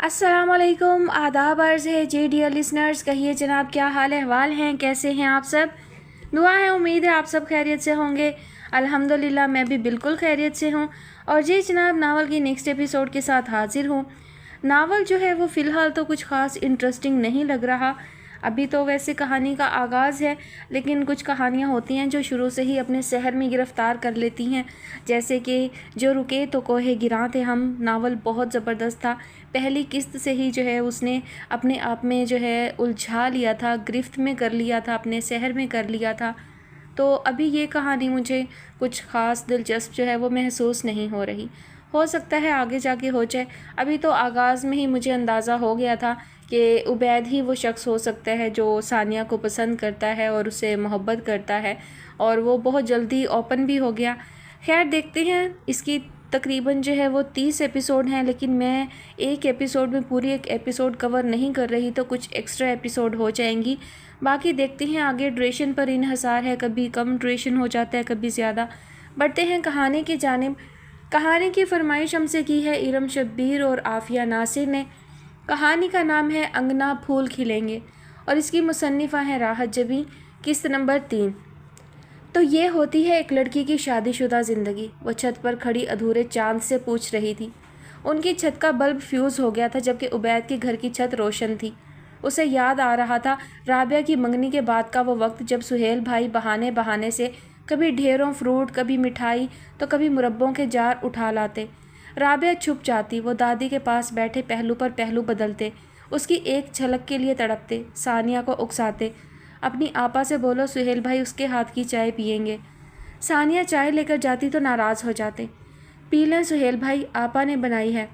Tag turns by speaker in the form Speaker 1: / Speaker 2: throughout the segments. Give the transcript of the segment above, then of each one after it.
Speaker 1: अस्सलामुअलैकुम, आदाब अर्ज़ है जी डियर लिसनर्स। कहिए जनाब, क्या हाल अहवाल हैं, कैसे हैं आप सब? दुआ है, उम्मीद है आप सब खैरियत से होंगे। अल्हम्दुलिल्लाह मैं भी बिल्कुल खैरियत से हूँ। और जी जनाब, नावल की नेक्स्ट एपिसोड के साथ हाज़िर हूँ। नावल जो है वो फ़िलहाल तो कुछ ख़ास इंटरेस्टिंग नहीं लग रहा। अभी तो वैसे कहानी का आगाज़ है, लेकिन कुछ कहानियाँ होती हैं जो शुरू से ही अपने शहर में गिरफ़्तार कर लेती हैं। जैसे कि जो रुके तो कोहे गिरां थे हम, नावल बहुत ज़बरदस्त था। पहली किस्त से ही जो है उसने अपने आप में जो है उलझा लिया था, गिरफ्त में कर लिया था, अपने शहर में कर लिया था। तो अभी ये कहानी मुझे कुछ ख़ास दिलचस्प जो है वो महसूस नहीं हो रही। हो सकता है आगे जाके हो जाए। अभी तो आगाज़ में ही मुझे अंदाज़ा हो गया था कि उबैद ही वो शख्स हो सकता है जो सानिया को पसंद करता है और उसे मोहब्बत करता है, और वो बहुत जल्दी ओपन भी हो गया। खैर देखते हैं। इसकी तकरीबन जो है वो 30 एपिसोड हैं, लेकिन मैं एक एपिसोड में पूरी एक एपिसोड कवर नहीं कर रही, तो कुछ एक्स्ट्रा एपिसोड हो जाएंगी। बाकी देखते हैं आगे। ड्यूरेशन पर इन्हसार है, कभी कम ड्यूरेशन हो जाता है, कभी ज़्यादा। बढ़ते हैं कहानी की जानिब। कहानी की फरमाइश हमसे की है इरम शब्बीर और आफिया नासिर ने। कहानी का नाम है अंगना फूल खिलेंगे और इसकी मुसन्निफ़ा है राहत जबी। किस्त नंबर 3। तो ये होती है एक लड़की की शादीशुदा ज़िंदगी। वो छत पर खड़ी अधूरे चांद से पूछ रही थी। उनकी छत का बल्ब फ्यूज़ हो गया था, जबकि उबैद के घर की छत रोशन थी। उसे याद आ रहा था राबिया की मंगनी के बाद का वो वक्त, जब सुहेल भाई बहाने बहाने से कभी ढेरों फ्रूट, कभी मिठाई, तो कभी मुरब्बों के जार उठा लाते। राबिया छुप जाती, वो दादी के पास बैठे पहलू पर पहलू बदलते, उसकी एक झलक के लिए तड़पते, सानिया को उकसाते। अपनी आपा से बोलो सुहेल भाई उसके हाथ की चाय पियेंगे। सानिया चाय लेकर जाती तो नाराज़ हो जाते। पी लें सुहेल भाई, आपा ने बनाई है।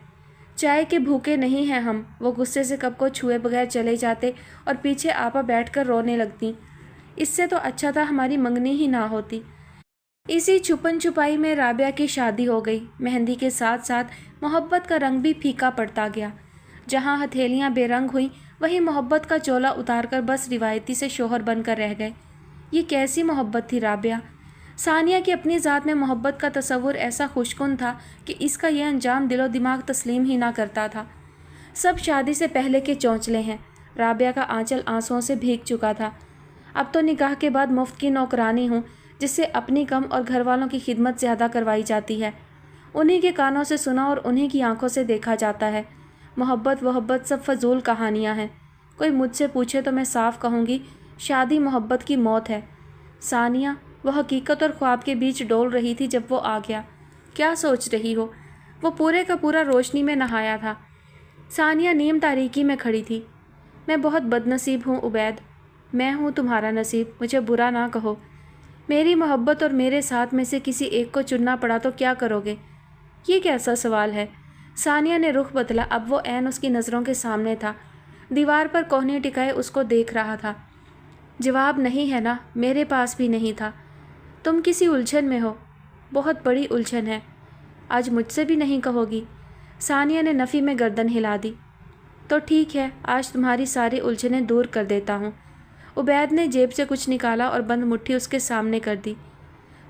Speaker 1: चाय के भूखे नहीं हैं हम। वो गुस्से से कप को छुए बगैर चले जाते और पीछे आपा बैठकर रोने लगती। इससे तो अच्छा था हमारी मंगनी ही ना होती। इसी छुपन छुपाई में राबिया की शादी हो गई। मेहंदी के साथ साथ मोहब्बत का रंग भी फीका पड़ता गया। जहाँ हथेलियाँ बेरंग हुई, वहीं मोहब्बत का चोला उतारकर बस रिवायती से शोहर बनकर रह गए। ये कैसी मोहब्बत थी राबिया? सानिया की अपनी ज़ात में मोहब्बत का तस्वुर ऐसा खुशकुन था कि इसका यह अंजाम दिलो दिमाग तस्लीम ही ना करता था। सब शादी से पहले के चौंचले हैं। राबिया का आंचल आंसुओं से भीग चुका था। अब तो निकाह के बाद मुफ्त की नौकरानी हूँ, जिससे अपनी कम और घर वालों की खिदमत ज़्यादा करवाई जाती है। उन्हीं के कानों से सुना और उन्हीं की आंखों से देखा जाता है। मोहब्बत वहब्बत सब फजूल कहानियाँ हैं। कोई मुझसे पूछे तो मैं साफ कहूँगी, शादी मोहब्बत की मौत है। सानिया, वो हकीकत और ख्वाब के बीच डोल रही थी जब वो आ गया। क्या सोच रही हो? वो पूरे का पूरा रोशनी में नहाया था। सानिया नीम तारीकी में खड़ी थी। मैं बहुत बदनसीब हूँ उबैद। मैं हूँ तुम्हारा नसीब, मुझे बुरा ना कहो। मेरी मोहब्बत और मेरे साथ में से किसी एक को चुनना पड़ा तो क्या करोगे? ये कैसा सवाल है? सानिया ने रुख बदला। अब वो ऐन उसकी नज़रों के सामने था। दीवार पर कोहनी टिकाए उसको देख रहा था। जवाब नहीं है ना? मेरे पास भी नहीं था। तुम किसी उलझन में हो, बहुत बड़ी उलझन है। आज मुझसे भी नहीं कहोगी? सानिया ने नफ़ी में गर्दन हिला दी। तो ठीक है, आज तुम्हारी सारी उलझनें दूर कर देता हूँ। उबैद ने जेब से कुछ निकाला और बंद मुट्ठी उसके सामने कर दी।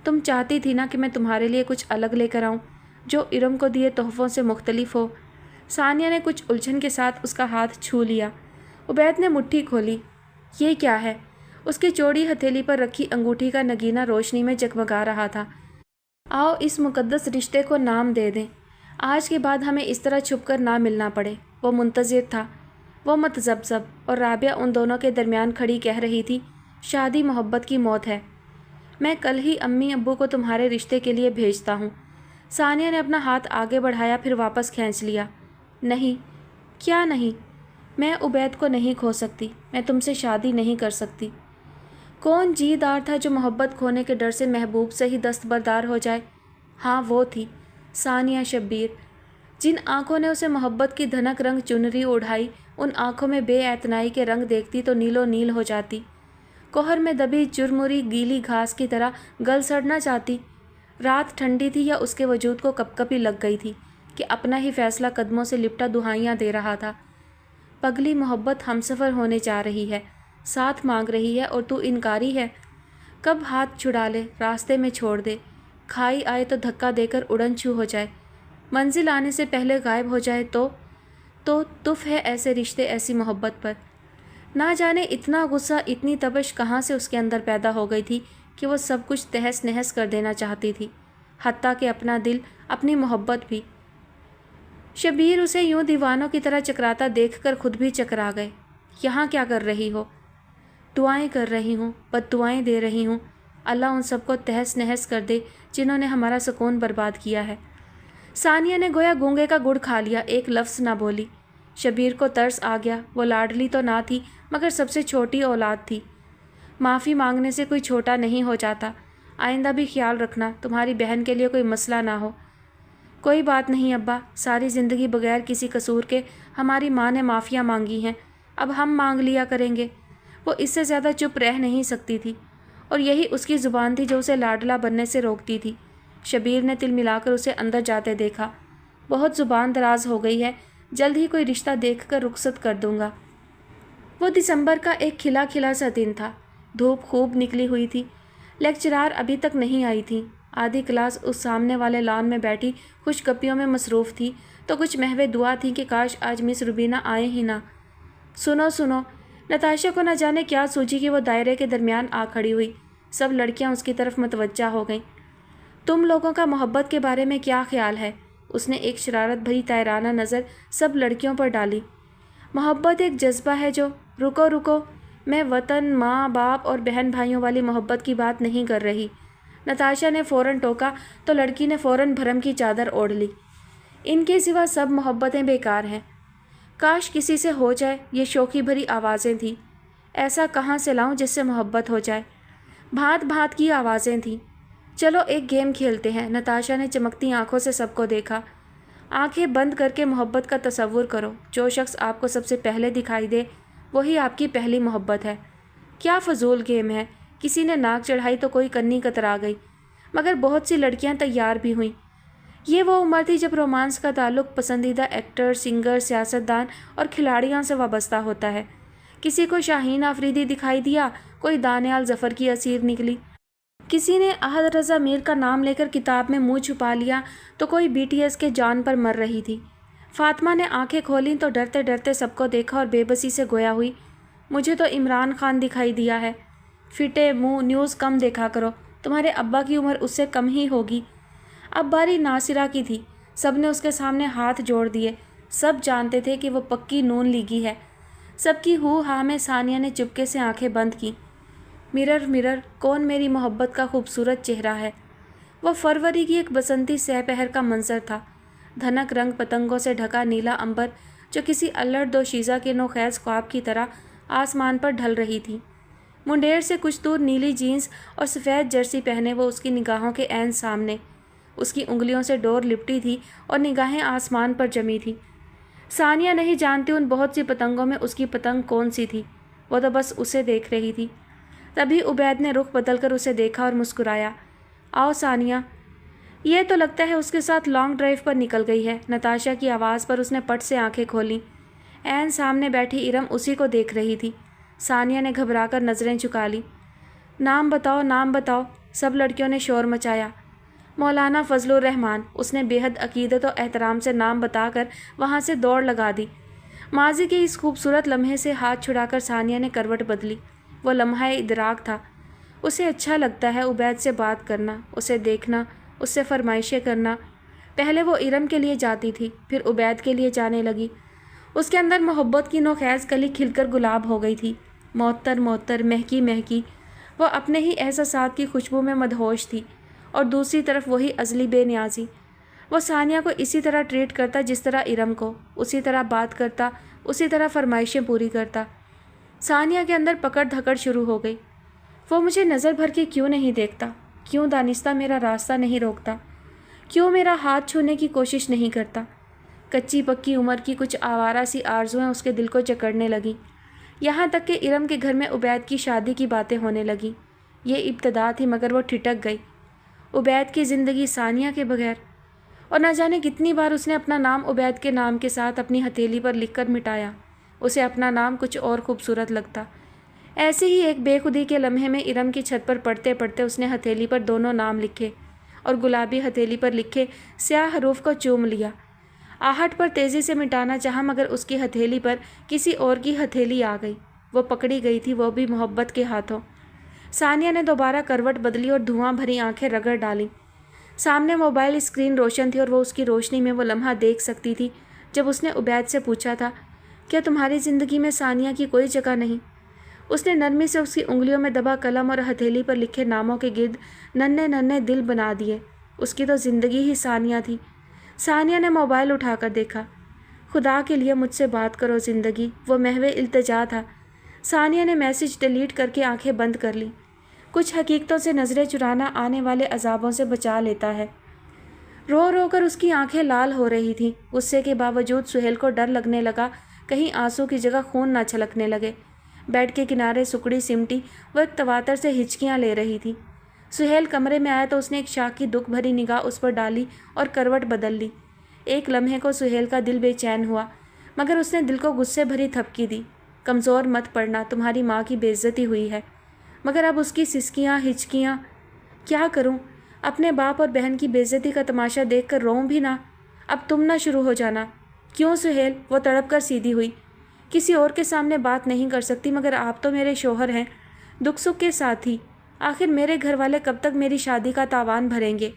Speaker 1: तुम चाहती थी ना कि मैं तुम्हारे लिए कुछ अलग लेकर आऊँ, जो इरम को दिए तोहफ़ों से मुख्तलिफ हो। सानिया ने कुछ उलझन के साथ उसका हाथ छू लिया। उबैद ने मुट्ठी खोली। ये क्या है? उसकी चौड़ी हथेली पर रखी अंगूठी का नगीना रोशनी में जगमगा रहा था। आओ इस मुकद्दस रिश्ते को नाम दे दें। आज के बाद हमें इस तरह छुपकर ना मिलना पड़े। वो मुंतज़िर था, वो मतज़ब्ज़ब, और राबिया उन दोनों के दरमियान खड़ी कह रही थी, शादी मोहब्बत की मौत है। मैं कल ही अम्मी अब्बू को तुम्हारे रिश्ते के लिए भेजता हूँ। सानिया ने अपना हाथ आगे बढ़ाया, फिर वापस खींच लिया। नहीं। क्या नहीं? मैं उबैद को नहीं खो सकती। मैं तुमसे शादी नहीं कर सकती। कौन जीदार था जो मोहब्बत खोने के डर से महबूब से ही दस्तबरदार हो जाए? हाँ, वो थी सानिया शब्बीर। जिन आंखों ने उसे मोहब्बत की धनक रंग चुनरी ओढ़ाई, उन आंखों में बेएतनाई के रंग देखती तो नीलो नील हो जाती। कोहर में दबी चुरमुरी गीली घास की तरह गल सड़ना चाहती। रात ठंडी थी या उसके वजूद को कपकपी लग गई थी कि अपना ही फैसला कदमों से लिपटा दुहाइयाँ दे रहा था। पगली मोहब्बत हमसफ़र होने जा रही है, साथ मांग रही है और तू इनकारी है। कब हाथ छुड़ा ले, रास्ते में छोड़ दे, खाई आए तो धक्का देकर उड़न छू हो जाए, मंजिल आने से पहले गायब हो जाए तो تو تف ہے ایسے رشتے، ایسی محبت پر۔ نہ جانے اتنا غصہ، اتنی تپش کہاں سے اس کے اندر پیدا ہو گئی تھی کہ وہ سب کچھ تہس نہس کر دینا چاہتی تھی، حتیٰ کہ اپنا دل، اپنی محبت بھی۔ شبیر اسے یوں دیوانوں کی طرح چکراتا دیکھ کر خود بھی چکرا گئے۔ یہاں کیا کر رہی ہو؟ دعائیں کر رہی ہوں، بد دعائیں دے رہی ہوں، اللہ ان سب کو تہس نہس کر دے جنہوں نے ہمارا سکون برباد کیا ہے۔ ثانیہ نے گویا گونگے کا گڑ کھا لیا، ایک لفظ نہ بولی۔ شبیر کو ترس آ گیا، وہ لاڈلی تو نہ تھی مگر سب سے چھوٹی اولاد تھی۔ معافی مانگنے سے کوئی چھوٹا نہیں ہو جاتا، آئندہ بھی خیال رکھنا تمہاری بہن کے لیے کوئی مسئلہ نہ ہو۔ کوئی بات نہیں ابا، ساری زندگی بغیر کسی قصور کے ہماری ماں نے معافیاں مانگی ہیں، اب ہم مانگ لیا کریں گے۔ وہ اس سے زیادہ چپ رہ نہیں سکتی تھی، اور یہی اس کی زبان تھی جو اسے لاڈلا بننے سے روکتی تھی۔ شبیر نے تل ملا کر اسے اندر جاتے دیکھا۔ بہت زبان دراز ہو گئی ہے، جلد ہی کوئی رشتہ دیکھ کر رخصت کر دوں گا۔ وہ دسمبر کا ایک کھلا کھلا سا دن تھا، دھوپ خوب نکلی ہوئی تھی، لیکچرار ابھی تک نہیں آئی تھی۔ آدھی کلاس اس سامنے والے لان میں بیٹھی خوش گپیوں میں مصروف تھی، تو کچھ محو دعا تھی کہ کاش آج مس روبینہ آئے ہی نہ۔ سنو سنو، نتاشا کو نہ جانے کیا سوچی کہ وہ دائرے کے درمیان آ کھڑی ہوئی۔ سب لڑکیاں اس کی طرف متوجہ ہو گئیں۔ تم لوگوں کا محبت کے بارے میں کیا خیال ہے؟ اس نے ایک شرارت بھری طائرانہ نظر سب لڑکیوں پر ڈالی۔ محبت ایک جذبہ ہے جو… رکو رکو، میں وطن، ماں باپ اور بہن بھائیوں والی محبت کی بات نہیں کر رہی۔ نتاشا نے فوراً ٹوکا تو لڑکی نے فوراً بھرم کی چادر اوڑھ لی۔ ان کے سوا سب محبتیں بیکار ہیں۔ کاش کسی سے ہو جائے، یہ شوخی بھری آوازیں تھیں۔ ایسا کہاں سے لاؤں جس سے محبت ہو جائے؟ بھانت بھانت کی آوازیں تھیں۔ چلو ایک گیم کھیلتے ہیں۔ نتاشا نے چمکتی آنکھوں سے سب کو دیکھا۔ آنکھیں بند کر کے محبت کا تصور کرو۔ جو شخص آپ کو سب سے پہلے دکھائی دے وہی آپ کی پہلی محبت ہے۔ کیا فضول گیم ہے! کسی نے ناک چڑھائی تو کوئی کنی کترا گئی، مگر بہت سی لڑکیاں تیار بھی ہوئیں۔ یہ وہ عمر تھی جب رومانس کا تعلق پسندیدہ ایکٹر، سنگر، سیاستدان اور کھلاڑیوں سے وابستہ ہوتا ہے۔ کسی کو شاہین آفریدی دکھائی دیا، کوئی دانیال ظفر کی اسیر نکلی۔ کسی نے احد رضا میر کا نام لے کر کتاب میں منہ چھپا لیا تو کوئی بی ٹی ایس کے جان پر مر رہی تھی۔ فاطمہ نے آنکھیں کھولیں تو ڈرتے ڈرتے سب کو دیکھا اور بے بسی سے گویا ہوئی، مجھے تو عمران خان دکھائی دیا ہے۔ فٹے منہ، نیوز کم دیکھا کرو، تمہارے ابا کی عمر اس سے کم ہی ہوگی۔ اب باری ناصرہ کی تھی۔ سب نے اس کے سامنے ہاتھ جوڑ دیے۔ سب جانتے تھے کہ وہ پکی نون لیگی ہے۔ سب کی ہو ہاں میں ثانیہ نے چپکے سے آنکھیں بند کی۔ مرر مرر، کون میری محبت کا خوبصورت چہرہ ہے؟ وہ فروری کی ایک بسنتی سہ پہر کا منظر تھا۔ دھنک رنگ پتنگوں سے ڈھکا نیلا امبر جو کسی الڑ دوشیزہ کے نوخیز خواب کی طرح آسمان پر ڈھل رہی تھی۔ منڈیر سے کچھ دور نیلی جینس اور سفید جرسی پہنے وہ اس کی نگاہوں کے عین سامنے۔ اس کی انگلیوں سے ڈور لپٹی تھی اور نگاہیں آسمان پر جمی تھیں۔ ثانیہ نہیں جانتی ان بہت سی پتنگوں میں اس کی پتنگ کون سی تھی، وہ تو بس اسے دیکھ رہی تھی۔ تبھی عبید نے رخ بدل کر اسے دیکھا اور مسکرایا۔ آؤ ثانیہ، یہ تو لگتا ہے اس کے ساتھ لانگ ڈرائیو پر نکل گئی ہے۔ نتاشا کی آواز پر اس نے پٹ سے آنکھیں کھولیں۔ عین سامنے بیٹھی ارم اسی کو دیکھ رہی تھی۔ ثانیہ نے گھبرا کر نظریں جھکا لیں۔ نام بتاؤ، نام بتاؤ، سب لڑکیوں نے شور مچایا۔ مولانا فضل الرحمان، اس نے بے حد عقیدت و احترام سے نام بتا کر وہاں سے دوڑ لگا دی۔ ماضی کے اس خوبصورت لمحے سے ہاتھ چھڑا کر ثانیہ نے کروٹ بدلی۔ وہ لمحہ ادراک تھا۔ اسے اچھا لگتا ہے عبید سے بات کرنا، اسے دیکھنا، اس سے فرمائشیں کرنا۔ پہلے وہ ارم کے لیے جاتی تھی، پھر عبید کے لیے جانے لگی۔ اس کے اندر محبت کی نوخیز کلی کھل کر گلاب ہو گئی تھی، معطر معطر، مہکی مہکی۔ وہ اپنے ہی احساسات کی خوشبو میں مدہوش تھی، اور دوسری طرف وہی ازلی بے نیازی۔ وہ ثانیہ کو اسی طرح ٹریٹ کرتا جس طرح ارم کو، اسی طرح بات کرتا، اسی طرح فرمائشیں پوری کرتا۔ ثانیہ کے اندر پکڑ دھکڑ شروع ہو گئی۔ وہ مجھے نظر بھر کے کیوں نہیں دیکھتا؟ کیوں دانستہ میرا راستہ نہیں روکتا؟ کیوں میرا ہاتھ چھونے کی کوشش نہیں کرتا؟ کچی پکی عمر کی کچھ آوارہ سی آرزویں اس کے دل کو جکڑنے لگیں، یہاں تک کہ ارم کے گھر میں عبید کی شادی کی باتیں ہونے لگیں۔ یہ ابتدا تھی مگر وہ ٹھٹک گئی۔ عبید کی زندگی ثانیہ کے بغیر، اور نہ جانے کتنی بار اس نے اپنا نام عبید کے نام کے ساتھ اپنی ہتھیلی پر لکھ کر مٹایا۔ اسے اپنا نام کچھ اور خوبصورت لگتا۔ ایسے ہی ایک بے خودی کے لمحے میں ارم کی چھت پر پڑھتے پڑھتے اس نے ہتھیلی پر دونوں نام لکھے اور گلابی ہتھیلی پر لکھے سیاہ حروف کو چوم لیا۔ आहट पर तेज़ी से मिटाना चाहा मगर उसकी हथेली पर किसी और की हथेली आ गई। वो पकड़ी गई थी, वो भी मोहब्बत के हाथों। सानिया ने दोबारा करवट बदली और धुआं भरी आंखें रगड़ डाली। सामने मोबाइल स्क्रीन रोशन थी और वो उसकी रोशनी में वो लम्हा देख सकती थी जब उसने उबैद से पूछा था, क्या तुम्हारी ज़िंदगी में सानिया की कोई जगह नहीं? उसने नरमी से उसकी उंगलियों में दबा कलम और हथेली पर लिखे नामों के गिर्द नन्हे नन्हे दिल बना दिए। उसकी तो ज़िंदगी ही सानिया थी। सानिया ने मोबाइल उठाकर देखा। खुदा के लिए मुझसे बात करो ज़िंदगी, वो महवे इल्तिजा था। सानिया ने मैसेज डिलीट करके आंखें बंद कर ली। कुछ हकीकतों से नज़रें चुराना आने वाले अजाबों से बचा लेता है। रो रो कर उसकी आंखें लाल हो रही थीं। गुस्से के बावजूद सुहेल को डर लगने लगा कहीं आंसू की जगह खून ना छलकने लगे। बेड के किनारे सुकड़ी सिमटी वो एक तवातर से हिचकियाँ ले रही थी। सुहेल कमरे में आया तो उसने एक शाख की दुख भरी निगाह उस पर डाली और करवट बदल ली। एक लम्हे को सुहेल का दिल बेचैन हुआ मगर उसने दिल को गुस्से भरी थपकी दी। कमज़ोर मत पड़ना, तुम्हारी माँ की बेइज्जती हुई है। मगर अब उसकी सिसकियाँ हिचकियाँ, क्या करूँ? अपने बाप और बहन की बेइज्जती का तमाशा देख कर रोऊँ भी ना? अब तुम ना शुरू हो जाना। क्यों सुहेल? वो तड़प कर सीधी हुई। किसी और के सामने बात नहीं कर सकती मगर आप तो मेरे शोहर हैं, दुख सुख के साथी। आखिर मेरे घर वाले कब तक मेरी शादी का तावान भरेंगे?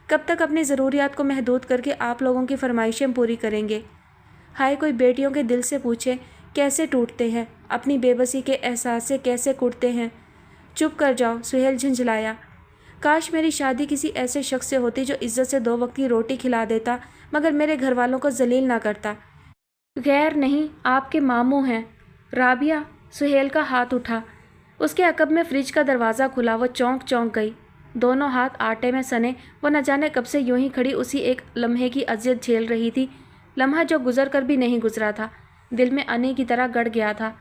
Speaker 1: कब तक अपनी ज़रूरियात को महदूद करके आप लोगों की फरमाइशें पूरी करेंगे? हाय, कोई बेटियों के दिल से पूछे कैसे टूटते हैं, अपनी बेबसी के एहसास से कैसे कुटते हैं। चुप कर जाओ, सुहेल झंझलाया। काश मेरी शादी किसी ऐसे शख्स से होती जो इज्जत से 2 वक्त की रोटी खिला देता मगर मेरे घर वालों को जलील ना करता। गैर नहीं, आपके मामू हैं। राबिया, सुहेल का हाथ उठा। उसके अकब में फ्रिज का दरवाज़ा खुला। वो चौंक चौंक गई। दोनों हाथ आटे में सने वो न जाने कब से यूं ही खड़ी उसी एक लम्हे की अजियत झेल रही थी। लम्हा जो गुजर कर भी नहीं गुजरा था, दिल में अने की तरह गड़ गया था।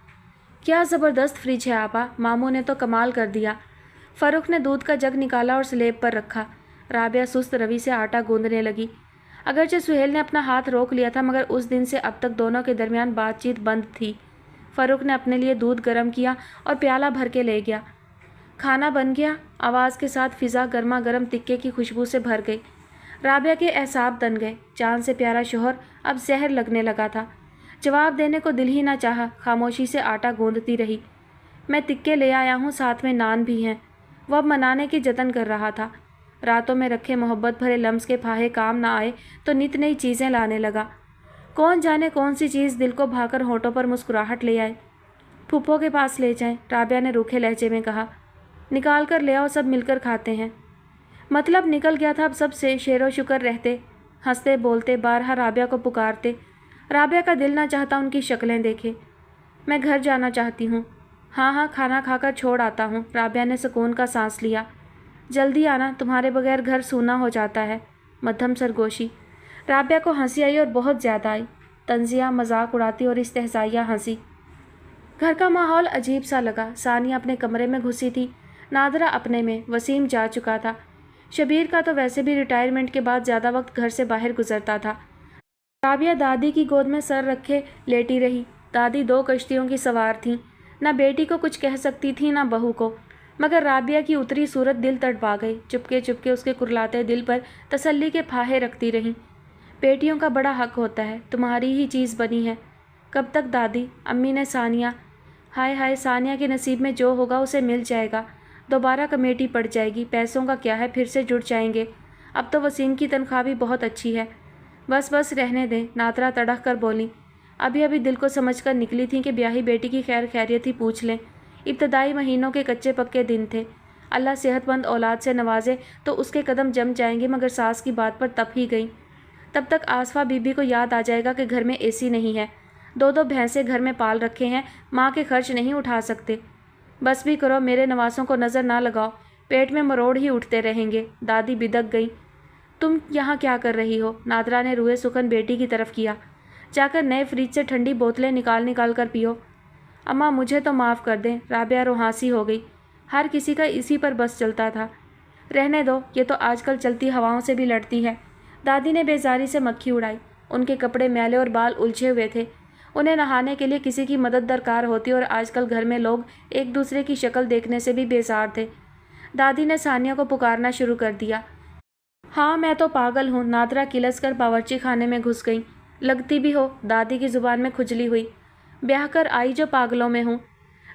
Speaker 1: क्या ज़बरदस्त फ्रिज है आपा, मामू ने तो कमाल कर दिया। फ़ारूक ने दूध का जग निकाला और स्लेब पर रखा। राबिया सुस्त रवि से आटा गूंदने लगी। अगरचे सुहेल ने अपना हाथ रोक लिया था मगर उस दिन से अब तक दोनों के दरमियान बातचीत बंद थी। फ़ारूक ने अपने लिए दूध गर्म किया और प्याला भर के ले गया। खाना बन गया। आवाज़ के साथ फ़िज़ा गर्मा गर्म तिक्के की खुशबू से भर गई। राबिया के एसाब तन गए। जान से प्यारा शोहर अब जहर लगने लगा था। जवाब देने को दिल ही ना चाहा, खामोशी से आटा गूंदती रही। मैं तिक्के ले आया हूँ, साथ में नान भी हैं। वह अब मनाने की जतन कर रहा था। रातों में रखे मोहब्बत भरे लम्स के फाहे काम ना आए तो नित नई चीज़ें लाने लगा। कौन जाने कौन सी चीज़ दिल को भाकर होठों पर मुस्कुराहट ले आए। फूफो के पास ले जाएं, राबिया ने रूखे लहजे में कहा। निकाल कर ले आओ, सब मिलकर खाते हैं। मतलब निकल गया था, अब सब से शेरो शुक्र रहते, हंसते बोलते बारहा राबिया को पुकारते। राबिया का दिल ना चाहता उनकी शक्लें देखे। मैं घर जाना चाहती हूँ। हाँ हाँ, खाना खाकर छोड़ आता हूँ। राबिया ने सुकून का सांस लिया। जल्दी आना, तुम्हारे बगैर घर सूना हो जाता है। मध्यम सरगोशी। राबिया को हंसी आई और बहुत ज़्यादा आई। तंजिया मजाक उड़ाती और इस्तेहज़ाइया हंसी। घर का माहौल अजीब सा लगा। सानिया अपने कमरे में घुसी थी, नादरा अपने में। वसीम जा चुका था। शबीर का तो वैसे भी रिटायरमेंट के बाद ज़्यादा वक्त घर से बाहर गुजरता था। राबिया दादी की गोद में सर रखे लेटी रही। दादी 2 कश्तियों की सवार थीं। ना बेटी को कुछ कह सकती थी ना बहू को, मगर राबिया की उतरी सूरत दिल तड़पा गई। चुपके चुपके उसके कुरलाते दिल पर तसल्ली के फाहे रखती रहीं। बेटियों का बड़ा हक होता है, तुम्हारी ही चीज़ बनी है। कब तक दादी? अम्मी ने सानिया। हाय हाय, सानिया के नसीब में जो होगा उसे मिल जाएगा। दोबारा कमेटी पड़ जाएगी। पैसों का क्या है, फिर से जुड़ जाएंगे। अब तो वसीम की तनख्वाह भी बहुत अच्छी है। बस बस रहने दें, नातरा तड़क कर बोली। अभी अभी दिल को समझ कर निकली थी कि ब्याही बेटी की खैर खैरियत ही पूछ लें। इब्तदाई महीनों के कच्चे पक्के दिन थे। अल्लाह सेहतमंद औलाद से नवाजे तो उसके कदम जम जाएंगे, मगर सास की बात पर तप ही गई। तब तक आसफा बीबी को याद आ जाएगा कि घर में एसी नहीं है। 2-2 भैंसे घर में पाल रखे हैं, माँ के खर्च नहीं उठा सकते। बस भी करो, मेरे नवासों को नज़र ना लगाओ, पेट में मरोड़ ही उठते रहेंगे। दादी बिदक गई। तुम यहाँ क्या कर रही हो? नादरा ने रूए सुखन बेटी की तरफ किया। जाकर नए फ्रिज से ठंडी बोतलें निकाल निकाल कर पियो। अम्मा मुझे तो माफ़ कर दें। राबिया रोहासी हो गई। हर किसी का इसी पर बस चलता था। रहने दो, ये तो आजकल चलती हवाओं से भी लड़ती है। दादी ने बेजारी से मक्खी उड़ाई। उनके कपड़े मैले और बाल उलझे हुए थे। उन्हें नहाने के लिए किसी की मदद दरकार होती और आजकल घर में लोग एक दूसरे की शक्ल देखने से भी बेजार थे। दादी ने सानिया को पुकारना शुरू कर दिया। हाँ, मैं तो पागल हूँ। नादरा किलस कर बावर्ची खाने में घुस गई। लगती भी हो, दादी की ज़ुबान में खुजली हुई। ब्याह कर आई जो पागलों में हूँ।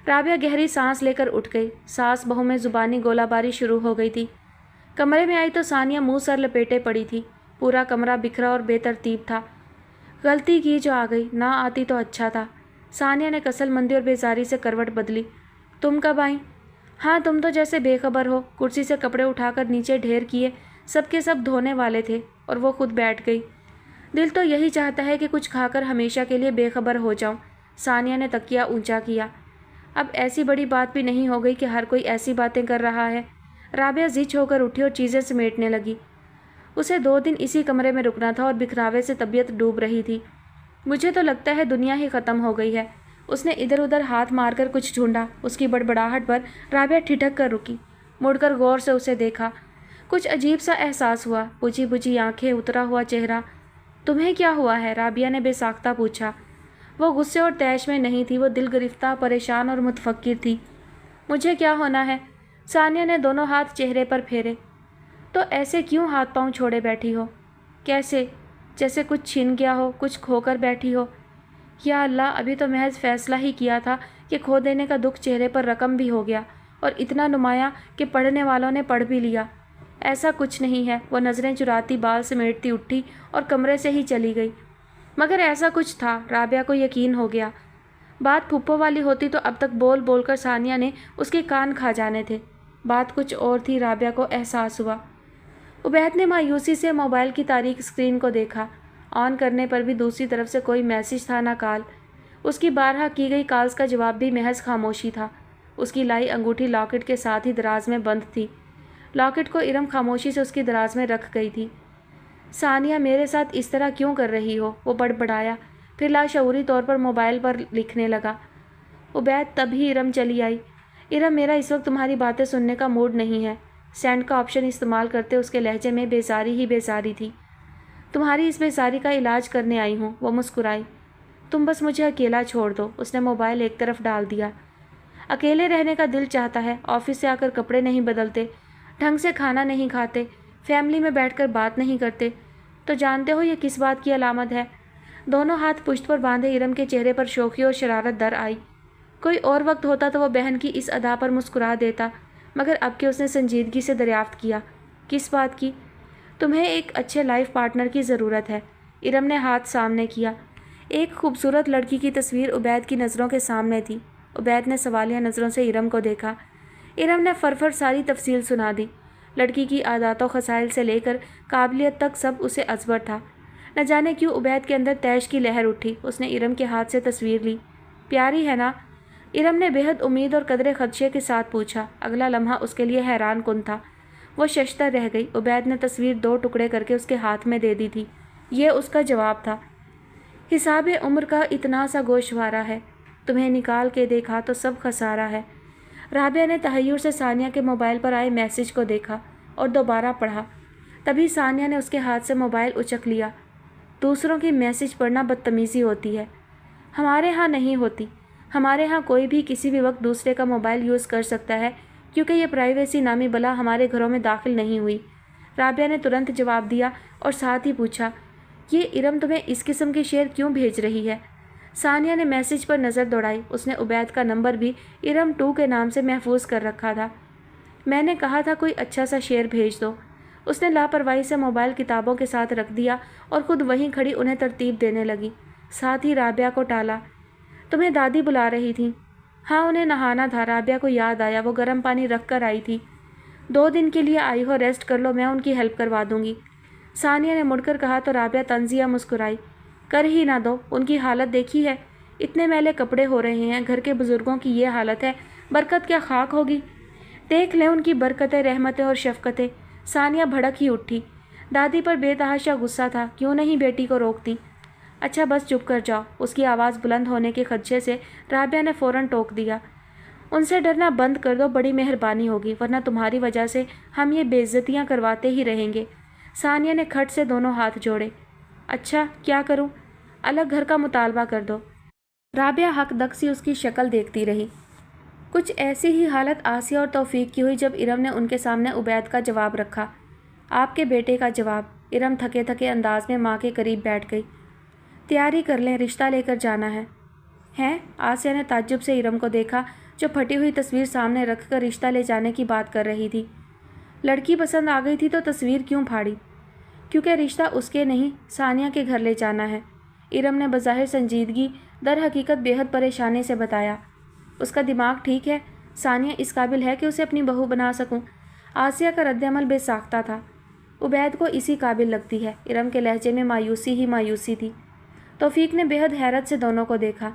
Speaker 1: राबिया गहरी सांस लेकर उठ गई। सास बहू में ज़ुबानी गोलाबारी शुरू हो गई थी। कमरे में आई तो सानिया मुंह सर लपेटे पड़ी थी। पूरा कमरा बिखरा और बेतरतीब था। गलती की जो आ गई, ना आती तो अच्छा था। सानिया ने कसलमंदी और बेजारी से करवट बदली। तुम कब आई? हाँ, तुम तो जैसे बेखबर हो। कुर्सी से कपड़े उठाकर नीचे ढेर किए, सबके सब धोने वाले थे और वो खुद बैठ गई। दिल तो यही चाहता है कि कुछ खाकर हमेशा के लिए बेखबर हो जाऊं। सानिया ने तकिया ऊंचा किया। अब ऐसी बड़ी बात भी नहीं हो गई कि हर कोई ऐसी बातें कर रहा है। राबिया जिच होकर उठी और चीज़ें समेटने लगी। उसे 2 दिन इसी कमरे में रुकना था और बिखरावे से तबीयत डूब रही थी। मुझे तो लगता है दुनिया ही ख़त्म हो गई है। उसने इधर उधर हाथ मारकर कुछ ढूंढा। उसकी बड़बड़ाहट पर राबिया ठिठक कर रुकी। मुड़कर गौर से उसे देखा। कुछ अजीब सा एहसास हुआ। बुझी बुझी आंखें, उतरा हुआ चेहरा। तुम्हें क्या हुआ है? राबिया ने बेसाख्ता पूछा। वो गुस्से और तैश में नहीं थी, वो दिल गिरफ्तार, परेशान और मुतफक्किर थी। मुझे क्या होना है? सानिया ने दोनों हाथ चेहरे पर फेरे। तो ऐसे क्यों हाथ पांव छोड़े बैठी हो? कैसे? जैसे कुछ छिन गया हो, कुछ खोकर बैठी हो। या अल्लाह, अभी तो महज फैसला ही किया था कि खो देने का दुख चेहरे पर रकम भी हो गया, और इतना नुमाया कि पढ़ने वालों ने पढ़ भी लिया। ऐसा कुछ नहीं है। वो नज़रें चुराती बाल समेटती उठी और कमरे से ही चली गई। मगर ऐसा कुछ था। राबिया को यकीन हो गया। बात फुप्पो वाली होती तो अब तक बोल बोल कर सानिया ने उसके कान खा जाने थे। बात कुछ और थी। राबिया को एहसास हुआ। उबैद ने मायूसी से मोबाइल की तारीख स्क्रीन को देखा। ऑन करने पर भी दूसरी तरफ से कोई मैसेज था, ना कॉल। उसकी 12 की गई कॉल्स का जवाब भी महज खामोशी था। उसकी लाई अंगूठी लॉकेट के साथ ही दराज में बंद थी। लॉकेट को इरम खामोशी से उसकी दराज में रख गई थी। सानिया, मेरे साथ इस तरह क्यों कर रही हो? वो बड़बड़ाया, फिर लाशऊरी तौर पर मोबाइल पर लिखने लगा। उबैद, तभी इरम चली आई। इरम, मेरा इस वक्त तुम्हारी बातें सुनने का मूड नहीं है। सेंड का ऑप्शन इस्तेमाल करते उसके लहजे में बेजारी ही बेजारी थी। तुम्हारी इस बेजारी का इलाज करने आई हूँ। वो मुस्कुराई। तुम बस मुझे अकेला छोड़ दो। उसने मोबाइल एक तरफ डाल दिया। अकेले रहने का दिल चाहता है। ऑफिस से आकर कपड़े नहीं बदलते, ढंग से खाना नहीं खाते, फैमिली में बैठकर बात नहीं करते। तो जानते हो ये किस बात की अलामत है? दोनों हाथ पुश्त पर बांधे इरम के चेहरे पर शोखी और शरारत दर आई। कोई और वक्त होता तो वह बहन की इस अदा पर मुस्कुरा देता, मगर अब कि उसने संजीदगी से दरियाफ्त किया। किस बात की? तुम्हें एक अच्छे लाइफ पार्टनर की ज़रूरत है। इरम ने हाथ सामने किया। एक खूबसूरत लड़की की तस्वीर उबैद की नज़रों के सामने थी। उबैद ने सवालिया नज़रों से इरम को देखा। इरम ने फरफर सारी तफसील सुना दी। लड़की की आदात व खसाइल से लेकर काबिलियत तक सब उसे अजबर था। न जाने क्यों उबैद के अंदर तैश की लहर उठी। उसने इरम के हाथ से तस्वीर ली। प्यारी है ना? इरम ने बेहद उम्मीद और कदरे खदशे के साथ पूछा। अगला लम्हा उसके लिए हैरान कुन था। वो शशतर रह गई। उबैद ने तस्वीर 2 टुकड़े करके उसके हाथ में दे दी थी। ये उसका जवाब था। हिसाब उम्र का इतना सा गोशवारा है। तुम्हें निकाल के देखा तो सब खसारा है। राबिया ने तहय्युर से सानिया के मोबाइल पर आए मैसेज को देखा और दोबारा पढ़ा। तभी सानिया ने उसके हाथ से मोबाइल उचक लिया। दूसरों की मैसेज पढ़ना बदतमीज़ी होती है। हमारे यहाँ नहीं होती। हमारे यहाँ कोई भी किसी भी वक्त दूसरे का मोबाइल यूज़ कर सकता है, क्योंकि ये प्राइवेसी नामी बला हमारे घरों में दाखिल नहीं हुई। राबिया ने तुरंत जवाब दिया और साथ ही पूछा, ये इरम तुम्हें इस किस्म के शेर क्यों भेज रही है? सानिया ने मैसेज पर नज़र दौड़ाई। उसने उबैद का नंबर भी इरम 2 के नाम से महफूज कर रखा था। मैंने कहा था कोई अच्छा सा शेर भेज दो। उसने लापरवाही से मोबाइल किताबों के साथ रख दिया और ख़ुद वहीं खड़ी उन्हें तरतीब देने लगी। साथ ही राबिया को टाला। तुम्हें दादी बुला रही थी। हाँ, उन्हें नहाना था। राबिया को याद आया, वो गर्म पानी रख कर आई थी। 2 दिन के लिए आई हो, रेस्ट कर लो, मैं उनकी हेल्प करवा दूंगी। सानिया ने मुड़कर कहा तो राबिया तंजिया मुस्कुराई। कर ही ना दो, उनकी हालत देखी है। इतने मैले कपड़े हो रहे हैं। घर के बुज़ुर्गों की ये हालत है, बरकत क्या खाक होगी। देख लें उनकी बरकतें, रहमतें और शफ़क़तें। सानिया भड़क ही उठी। दादी पर बेतहाशा गुस्सा था। क्यों नहीं बेटी को रोकती? अच्छा बस चुप कर जाओ। उसकी आवाज़ बुलंद होने के खदशे से राबिया ने फ़ौरन टोक दिया। उनसे डरना बंद कर दो, बड़ी मेहरबानी होगी, वरना तुम्हारी वजह से हम ये बेइज्जतियाँ करवाते ही रहेंगे। सानिया ने खट से दोनों हाथ जोड़े। अच्छा क्या करूँ? अलग घर का मुतालबा कर दो। राबिया हक दक सी उसकी शक्ल देखती रही। कुछ ऐसी ही हालत आसिया और तौफीक की हुई जब इरम ने उनके सामने उबैद का जवाब रखा। आपके बेटे का जवाब। इरम थके थके अंदाज में माँ के करीब बैठ गई। तैयारी कर लें, रिश्ता लेकर जाना है। हैं? आसिया ने ताज्जुब से इरम को देखा, जो फटी हुई तस्वीर सामने रखकर रिश्ता ले जाने की बात कर रही थी। लड़की पसंद आ गई थी तो तस्वीर क्यों फाड़ी? क्योंकि रिश्ता उसके नहीं, सानिया के घर ले जाना है। इरम ने बज़ाहिर संजीदगी दर हकीकत बेहद परेशानी से बताया। उसका दिमाग ठीक है, सानिया इस काबिल है कि उसे अपनी बहू बना सकूं। आसिया का रद्द-ए-अमल बेसाख्ता था। उबैद को इसी काबिल लगती है। इरम के लहजे में मायूसी ही मायूसी थी। तौफीक ने बेहद हैरत से दोनों को देखा।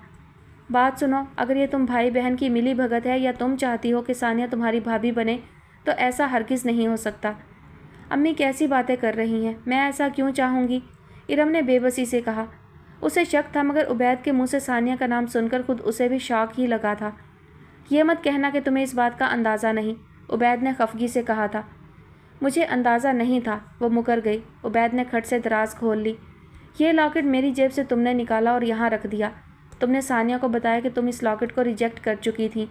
Speaker 1: बात सुनो, अगर ये तुम भाई बहन की मिली भगत है या तुम चाहती हो कि सानिया तुम्हारी भाभी बने, तो ऐसा हरगिज़ नहीं हो सकता। अम्मी कैसी बातें कर रही हैं, मैं ऐसा क्यों चाहूँगी? इरम ने बेबसी से कहा। उसे शक था, मगर उबैद के मुंह से सानिया का नाम सुनकर खुद उसे भी शौक ही लगा था। ये मत कहना कि तुम्हें इस बात का अंदाज़ा नहीं, उबैद ने खफगी से कहा था। मुझे अंदाज़ा नहीं था, वो मुकर गई। उबैद ने खट से दराज खोल ली। ये लॉकेट मेरी जेब से तुमने निकाला और यहाँ रख दिया। तुमने सानिया को बताया कि तुम इस लॉकेट को रिजेक्ट कर चुकी थी।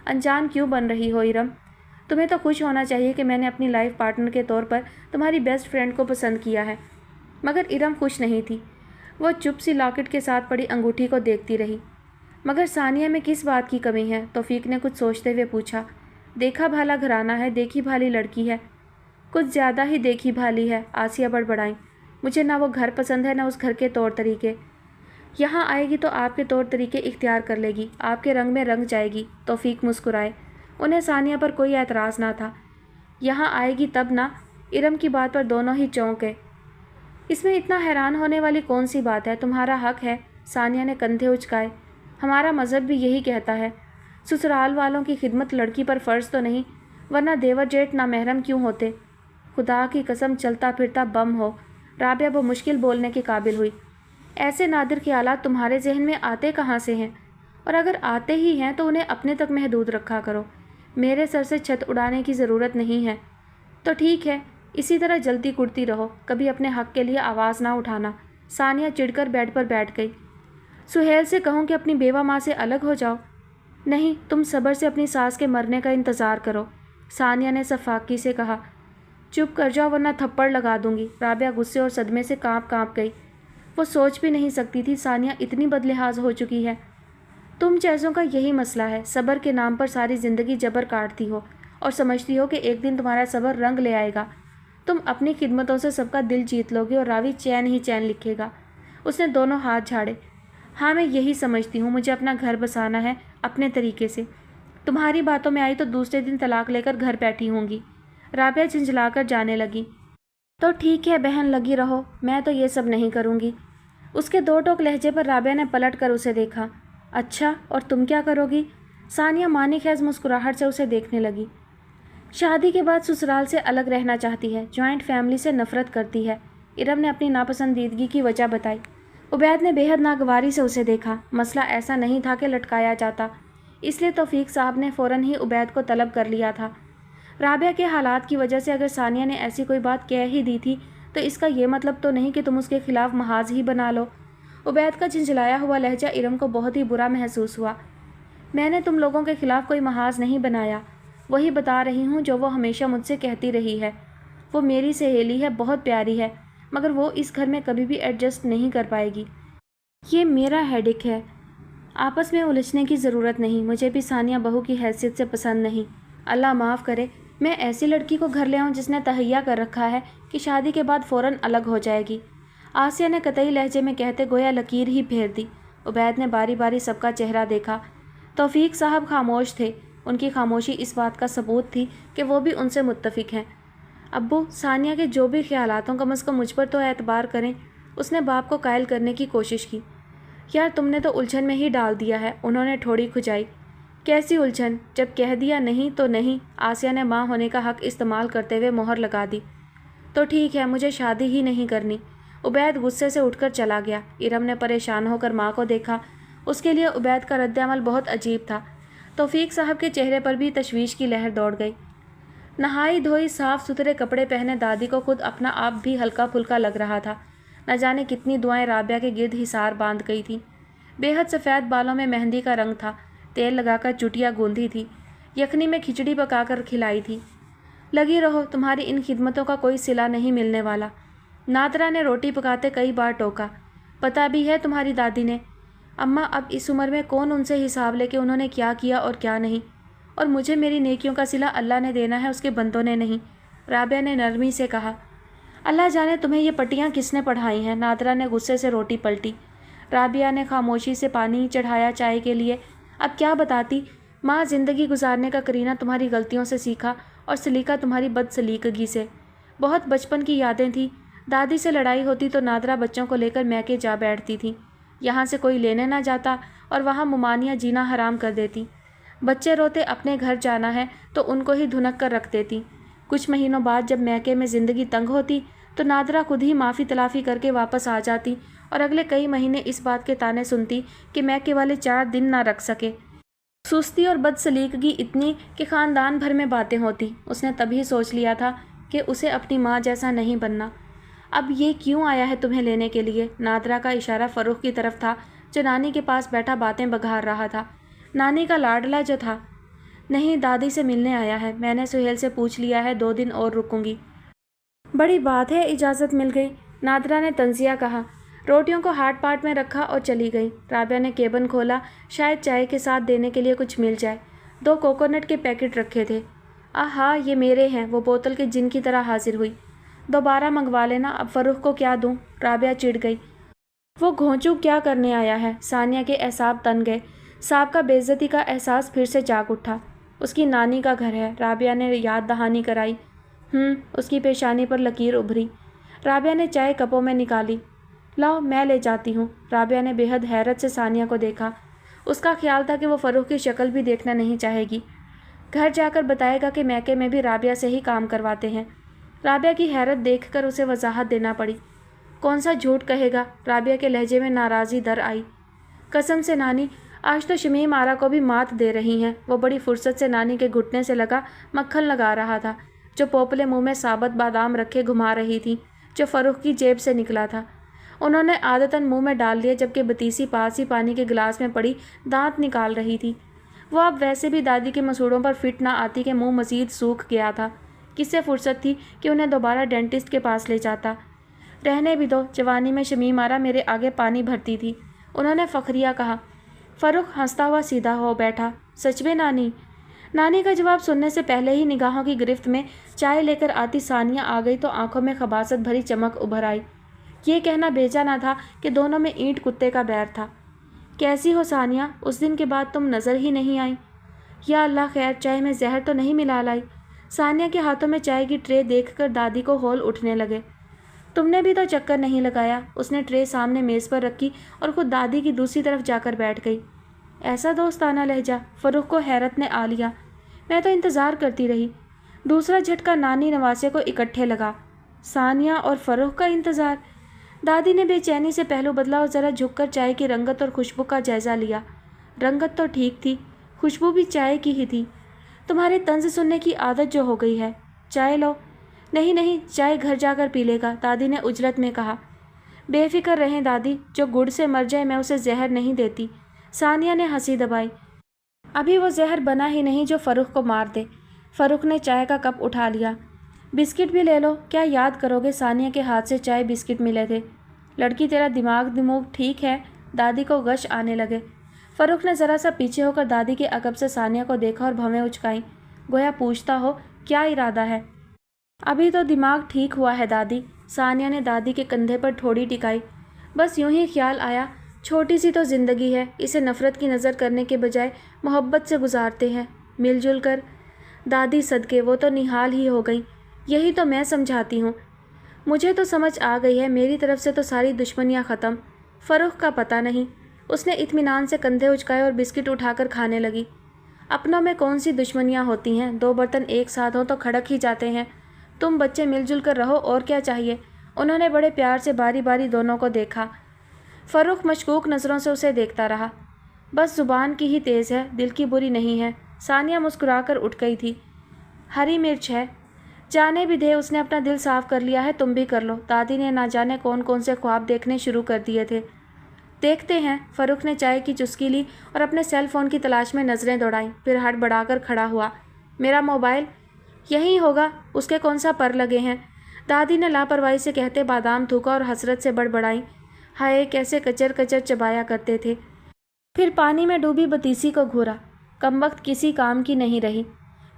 Speaker 1: अनजान क्यों बन रही हो इरम? तुम्हें तो खुश होना चाहिए कि मैंने अपनी लाइफ पार्टनर के तौर पर तुम्हारी बेस्ट फ्रेंड को पसंद किया है। मगर इरम खुश नहीं थी। वो चुप सी लॉकेट के साथ पड़ी अंगूठी को देखती रही। मगर सानिया में किस बात की कमी है? तौफीक ने कुछ सोचते हुए पूछा। देखा भाला घराना है, देखी भाली लड़की है। कुछ ज़्यादा ही देखी भाली है, आसिया बड़बड़ाई। मुझे ना वो घर पसंद है, ना उस घर के तौर तरीके। यहाँ आएगी तो आपके तौर तरीके इख्तियार कर लेगी, आपके रंग में रंग जाएगी। तौफीक मुस्कुराए। उन्हें सानिया पर कोई एतराज़ ना था। यहाँ आएगी तब ना? इरम की बात पर दोनों ही चौंके। इसमें इतना हैरान होने वाली कौन सी बात है? तुम्हारा हक है। सानिया ने कंधे उचकाए। हमारा मज़हब भी यही कहता है। ससुराल वालों की खिदमत लड़की पर फ़र्ज़ तो नहीं, वरना देवर जेठ नामहरम क्यों होते? खुदा की कसम चलता फिरता बम हो। राबिया वो मुश्किल बोलने के काबिल हुई। ऐसे नादिर ख्यालात तुम्हारे जहन में आते कहाँ से हैं? और अगर आते ही हैं तो उन्हें अपने तक महदूद रखा करो। मेरे सर से छत उड़ाने की ज़रूरत नहीं है। तो ठीक है, इसी तरह जलती कुड़ती रहो, कभी अपने हक़ के लिए आवाज़ ना उठाना। सानिया चिढ़कर बेड पर बैठ गई। सुहेल से कहूँ कि अपनी बेवा माँ से अलग हो जाओ। नहीं, तुम सब्र से अपनी सास के मरने का इंतज़ार करो, सानिया ने सफाकी से कहा। चुप कर जाओ वरना थप्पड़ लगा दूंगी। राबिया गुस्से और सदमे से काँप गई। वो सोच भी नहीं सकती थी सानिया इतनी बदलिहाज हो चुकी है। तुम जैसों का यही मसला है, सब्र के नाम पर सारी ज़िंदगी जबर काटती हो और समझती हो कि एक दिन तुम्हारा सब्र रंग ले आएगा। तुम अपनी खिदमतों से सबका दिल जीत लोगे और रावी चैन ही चैन लिखेगा। उसने दोनों हाथ झाड़े। हाँ, मैं यही समझती हूँ, मुझे अपना घर बसाना है अपने तरीके से। तुम्हारी बातों में आई तो दूसरे दिन तलाक लेकर घर बैठी होंगी। राबिया झंझलाकर जाने लगी। तो ठीक है बहन, लगी रहो, मैं तो ये सब नहीं करूँगी। उसके दो टोक लहजे पर राबिया ने पलट कर उसे देखा। अच्छा, और तुम क्या करोगी? सानिया मानी खैज मुस्कुराहट से उसे देखने लगी। शादी के बाद ससुराल से अलग रहना चाहती है, जॉइंट फैमिली से नफरत करती है। इरम ने अपनी नापसंदीदगी की वजह बताई। उबैद ने बेहद नागवारी से उसे देखा। मसला ऐसा नहीं था कि लटकाया जाता, इसलिए तौफीक साहब ने फ़ौरन ही उबैद को तलब कर लिया था। राबिया के हालात की वजह से अगर सानिया ने ऐसी कोई बात कह ही दी थी तो इसका ये मतलब तो नहीं कि तुम उसके खिलाफ महाज ही बना लो। उबैद का झंझलाया हुआ लहजा इरम को बहुत ही बुरा महसूस हुआ। मैंने तुम लोगों के खिलाफ कोई महाज नहीं बनाया, वही बता रही हूँ जो वो हमेशा मुझसे कहती रही है। वो मेरी सहेली है, बहुत प्यारी है, मगर वो इस घर में कभी भी एडजस्ट नहीं कर पाएगी। ये मेरा हेडेक है, आपस में उलझने की ज़रूरत नहीं। मुझे भी सानिया बहू की हैसियत से पसंद नहीं। अल्लाह माफ़ करे, मैं ऐसी लड़की को घर ले आऊँ जिसने तहैया कर रखा है कि शादी के बाद फ़ौरन अलग हो जाएगी। आसिया ने कतई लहजे में कहते गोया लकीर ही फेर दी। उबैद ने बारी बारी सबका चेहरा देखा। तौफीक साहब खामोश थे। उनकी खामोशी इस बात का सबूत थी कि वो भी उनसे मुत्तफिक हैं। अब्बू, सानिया के जो भी ख्यालातों कम अज़ कम मुझ पर तो एतबार करें। उसने बाप को कायल करने की कोशिश की। यार, तुमने तो उलझन में ही डाल दिया है, उन्होंने ठोड़ी खुजाई। कैसी उलझन? जब कह दिया नहीं तो नहीं। आसिया ने माँ होने का हक इस्तेमाल करते हुए मोहर लगा दी। तो ठीक है, मुझे शादी ही नहीं करनी। उबैद गुस्से से उठकर चला गया। इरम ने परेशान होकर माँ को देखा। उसके लिए उबैद का रद्द-ए-अमल बहुत अजीब था। तौफीक साहब के चेहरे पर भी तशवीश की लहर दौड़ गई। नहाई धोई साफ़ सुथरे कपड़े पहने दादी को खुद अपना आप भी हल्का फुल्का लग रहा था। न जाने कितनी दुआएं राबिया के गिर्द हिसार बांध गई थीं। बेहद सफ़ेद बालों में मेहंदी का रंग था। तेल लगाकर चुटियाँ गूंधी थी। यखनी में खिचड़ी पकाकर खिलाई थी। लगी रहो, तुम्हारी इन खिदमतों का कोई सिला नहीं मिलने वाला। नादरा ने रोटी पकाते कई बार टोका, پتہ بھی ہے تمہاری دادی نے؟ اماں اب اس عمر میں کون ان سے حساب لے کہ انہوں نے کیا کیا اور کیا نہیں، اور مجھے میری نیکیوں کا صلہ اللہ نے دینا ہے، اس کے بندوں نے نہیں، رابعہ نے نرمی سے کہا۔ اللہ جانے تمہیں یہ پٹیاں کس نے پڑھائی ہیں؟ نادرہ نے غصے سے روٹی پلٹی۔ رابعہ نے خاموشی سے پانی چڑھایا چائے کے لیے۔ اب کیا بتاتی ماں، زندگی گزارنے کا کرینہ تمہاری غلطیوں سے سیکھا اور سلیقہ تمہاری بد سلیقگی سے۔ بہت بچپن کی یادیں تھیں، دادی سے لڑائی ہوتی تو نادرہ بچوں کو لے کر میکے جا بیٹھتی تھی، یہاں سے کوئی لینے نہ جاتا اور وہاں ممانیاں جینا حرام کر دیتی۔ بچے روتے اپنے گھر جانا ہے تو ان کو ہی دھنک کر رکھ دیتی۔ کچھ مہینوں بعد جب میکے میں زندگی تنگ ہوتی تو نادرہ خود ہی معافی تلافی کر کے واپس آ جاتی اور اگلے کئی مہینے اس بات کے تانے سنتی کہ میکے والے 4 دن نہ رکھ سکے۔ سستی اور بد سلیقگی اتنی کہ خاندان بھر میں باتیں ہوتی۔ اس نے تبھی سوچ لیا تھا کہ اسے اپنی ماں جیسا نہیں بننا۔ اب یہ کیوں آیا ہے تمہیں لینے کے لیے؟ نادرہ کا اشارہ فروخ کی طرف تھا جو نانی کے پاس بیٹھا باتیں بگھار رہا تھا، نانی کا لاڈلا جو تھا۔ نہیں، دادی سے ملنے آیا ہے، میں نے سہیل سے پوچھ لیا ہے، 2 دن اور رکوں گی۔ بڑی بات ہے، اجازت مل گئی، نادرہ نے طنزیہ کہا۔ روٹیوں کو ہاٹ پاٹ میں رکھا اور چلی گئی۔ رابعہ نے کیبن کھولا، شاید چائے کے ساتھ دینے کے لیے کچھ مل جائے۔ 2 کوکونٹ کے پیکٹ رکھے تھے۔ آہا، یہ میرے ہیں، وہ بوتل کے جن کی طرح حاضر ہوئی۔ دوبارہ منگوا لینا، اب فروخ کو کیا دوں؟ رابعہ چڑ گئی۔ وہ گھونچو کیا کرنے آیا ہے؟ ثانیہ کے اعصاب تن گئے۔ سابقہ بے عزتی کا احساس پھر سے جاگ اٹھا۔ اس کی نانی کا گھر ہے، رابعہ نے یاد دہانی کرائی۔ اس کی پیشانی پر لکیر ابھری۔ رابعہ نے چائے کپوں میں نکالی۔ لاؤ، میں لے جاتی ہوں۔ رابعہ نے بے حد حیرت سے ثانیہ کو دیکھا۔ اس کا خیال تھا کہ وہ فروخ کی شکل بھی دیکھنا نہیں چاہے گی، گھر جا کر بتائے گا کہ میکے میں بھی رابعہ سے ہی کام کرواتے ہیں۔ رابعہ کی حیرت دیکھ کر اسے وضاحت دینا پڑی۔ کون سا جھوٹ کہے گا؟ رابعہ کے لہجے میں ناراضی در آئی۔ قسم سے نانی، آج تو شمیم آرا کو بھی مات دے رہی ہیں۔ وہ بڑی فرصت سے نانی کے گھٹنے سے لگا مکھن لگا رہا تھا جو پوپلے منہ میں ثابت بادام رکھے گھما رہی تھی، جو فروخ کی جیب سے نکلا تھا۔ انہوں نے عادتاً منہ میں ڈال لیا جبکہ بتیسی پاس ہی پانی کے گلاس میں پڑی دانت نکال رہی تھی۔ وہ اب ویسے بھی دادی کے مسوڑوں پر فٹ نہ آتی کہ منہ مزید سوکھ گیا تھا۔ کس سے فرصت تھی کہ انہیں دوبارہ ڈینٹسٹ کے پاس لے جاتا؟ رہنے بھی دو، جوانی میں شمیم آرا میرے آگے پانی بھرتی تھی، انہوں نے فخریہ کہا۔ فروخ ہنستا ہوا سیدھا ہو بیٹھا۔ سچ میں نانی؟ نانی کا جواب سننے سے پہلے ہی نگاہوں کی گرفت میں چائے لے کر آتی ثانیہ آ گئی تو آنکھوں میں خباثت بھری چمک ابھر آئی۔ یہ کہنا بھیجا نہ تھا کہ دونوں میں اینٹ کتے کا بیر تھا۔ کیسی ہو ثانیہ؟ اس دن کے بعد تم نظر ہی نہیں آئی۔ یا اللہ خیر، چائے میں زہر تو نہیں ملا لائی؟ ثانیہ کے ہاتھوں میں چائے کی ٹرے دیکھ کر دادی کو ہول اٹھنے لگے۔ تم نے بھی تو چکر نہیں لگایا؟ اس نے ٹرے سامنے میز پر رکھی اور خود دادی کی دوسری طرف جا کر بیٹھ گئی۔ ایسا دوستانہ لہجہ؟ فروخ کو حیرت نے آ لیا۔ میں تو انتظار کرتی رہی۔ دوسرا جھٹکا نانی نواسے کو اکٹھے لگا۔ ثانیہ اور فروخ کا انتظار؟ دادی نے بے چینی سے پہلو بدلا اور ذرا جھک کر چائے کی رنگت اور خوشبو کا جائزہ لیا۔ رنگت تو ٹھیک تھی، خوشبو بھی چائے کی ہی تھی۔ تمہارے طنز سننے کی عادت جو ہو گئی ہے۔ چائے لو۔ نہیں نہیں، چائے گھر جا کر پی لے گا، دادی نے اجلت میں کہا۔ بے فکر رہیں دادی، جو گڑ سے مر جائے میں اسے زہر نہیں دیتی۔ ثانیہ نے ہنسی دبائی۔ ابھی وہ زہر بنا ہی نہیں جو فروخ کو مار دے۔ فروخ نے چائے کا کپ اٹھا لیا۔ بسکٹ بھی لے لو، کیا یاد کرو گے؟ ثانیہ کے ہاتھ سے چائے بسکٹ ملے تھے۔ لڑکی تیرا دماغ ٹھیک ہے؟ دادی کو غش آنے لگے۔ فروخ نے ذرا سا پیچھے ہو کر دادی کے عقب سے ثانیہ کو دیکھا اور بھویں اچکائیں، گویا پوچھتا ہو کیا ارادہ ہے؟ ابھی تو دماغ ٹھیک ہوا ہے دادی۔ ثانیہ نے دادی کے کندھے پر ٹھوڑی ٹکائی۔ بس یوں ہی خیال آیا، چھوٹی سی تو زندگی ہے، اسے نفرت کی نظر کرنے کے بجائے محبت سے گزارتے ہیں، مل جل کر۔ دادی صدقے، وہ تو نحال ہی ہو گئی۔ یہی تو میں سمجھاتی ہوں۔ مجھے تو سمجھ آ گئی ہے، میری طرف سے تو ساری دشمنیاں ختم۔ فروخ کا پتہ نہیں۔ اس نے اطمینان سے کندھے اچکائے اور بسکٹ اٹھا کر کھانے لگی۔ اپنوں میں کون سی دشمنیاں ہوتی ہیں؟ 2 برتن ایک ساتھ ہوں تو کھڑک ہی جاتے ہیں۔ تم بچے مل جل کر رہو، اور کیا چاہیے؟ انہوں نے بڑے پیار سے باری باری دونوں کو دیکھا۔ فروخ مشکوک نظروں سے اسے دیکھتا رہا۔ بس زبان کی ہی تیز ہے، دل کی بری نہیں ہے۔ ثانیہ مسکرا کر اٹھ گئی تھی۔ ہری مرچ ہے، جانے بھی دے، اس نے اپنا دل صاف کر لیا ہے، تم بھی کر لو۔ دادی نے نہ جانے کون سے خواب دیکھنے شروع کر دیے تھے۔ دیکھتے ہیں۔ فروخ نے چائے کی چسکی لی اور اپنے سیل فون کی تلاش میں نظریں دوڑائیں، پھر ہٹ بڑھا کر کھڑا ہوا۔ میرا موبائل یہیں ہوگا، اس کے کون سا پر لگے ہیں؟ دادی نے لاپرواہی سے کہتے بادام تھوکا اور حسرت سے بڑبڑائیں۔ हाय कैसे कचर कचर चबाया करते थे। फिर पानी में डूबी बतीसी को घूरा, कमबख्त किसी काम की नहीं रही।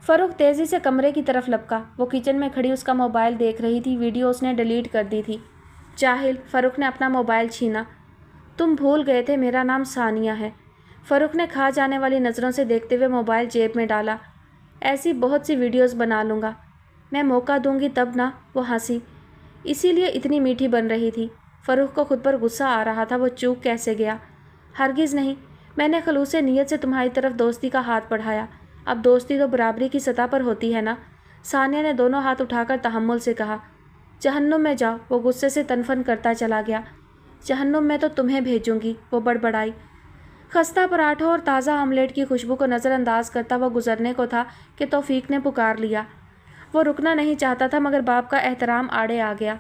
Speaker 1: फरूख तेज़ी से कमरे की तरफ लपका। वो किचन में खड़ी उसका मोबाइल देख रही थी। वीडियो उसने डिलीट कर दी थी। जाहिल, फरूख ने अपना मोबाइल छीना। तुम भूल गए थे मेरा नाम सानिया है। फरूख ने खा जाने वाली नज़रों से देखते हुए मोबाइल जेब में डाला। ऐसी बहुत सी वीडियोस बना लूँगा, मैं मौका दूंगी तब ना। वो हंसी, इसीलिए इतनी मीठी बन रही थी। फरूख को खुद पर गुस्सा आ रहा था, वो चूक कैसे गया। हरगिज़ नहीं, मैंने खलूस नीयत से तुम्हारी तरफ दोस्ती का हाथ बढ़ाया। अब दोस्ती तो बराबरी की सतह पर होती है ना। सानिया ने दोनों हाथ उठाकर तहम्मुल से कहा। जहन्नुम में जाओ, वो गुस्से से तनफन करता चला गया। जहन्नुम में तो तुम्हें भेजूंगी, वो बड़बड़ाई। खस्ता पराठों और ताज़ा ऑमलेट की खुशबू को नज़रअंदाज करता वो गुजरने को था कि तौफीक ने पुकार लिया। वो रुकना नहीं चाहता था मगर बाप का एहतराम आड़े आ गया।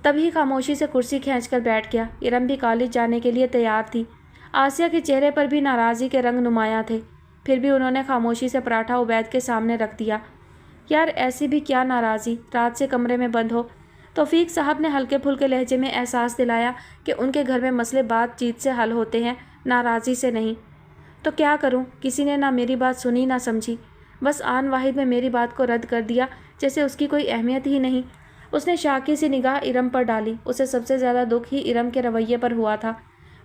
Speaker 1: तभी खामोशी से कुर्सी खींचकर बैठ गया। इरम भी कॉलेज जाने के लिए तैयार थी। आसिया के चेहरे पर भी नाराज़गी के रंग नुमायां थे। फिर भी उन्होंने खामोशी से पराठा उबैद के सामने रख दिया। यार ऐसी भी क्या नाराज़ी, रात से कमरे में बंद हो। तौफीक साहब ने हल्के फुल्के लहजे में एहसास दिलाया कि उनके घर में मसले बातचीत से हल होते हैं, नाराज़गी से नहीं। तो क्या करूं, किसी ने ना मेरी बात सुनी ना समझी, बस आन वाहिद में मेरी बात को रद्द कर दिया जैसे उसकी कोई अहमियत ही नहीं। उसने शाकी सी निगाह इरम पर डाली। उसे सबसे ज़्यादा दुख ही इरम के रवैये पर हुआ था।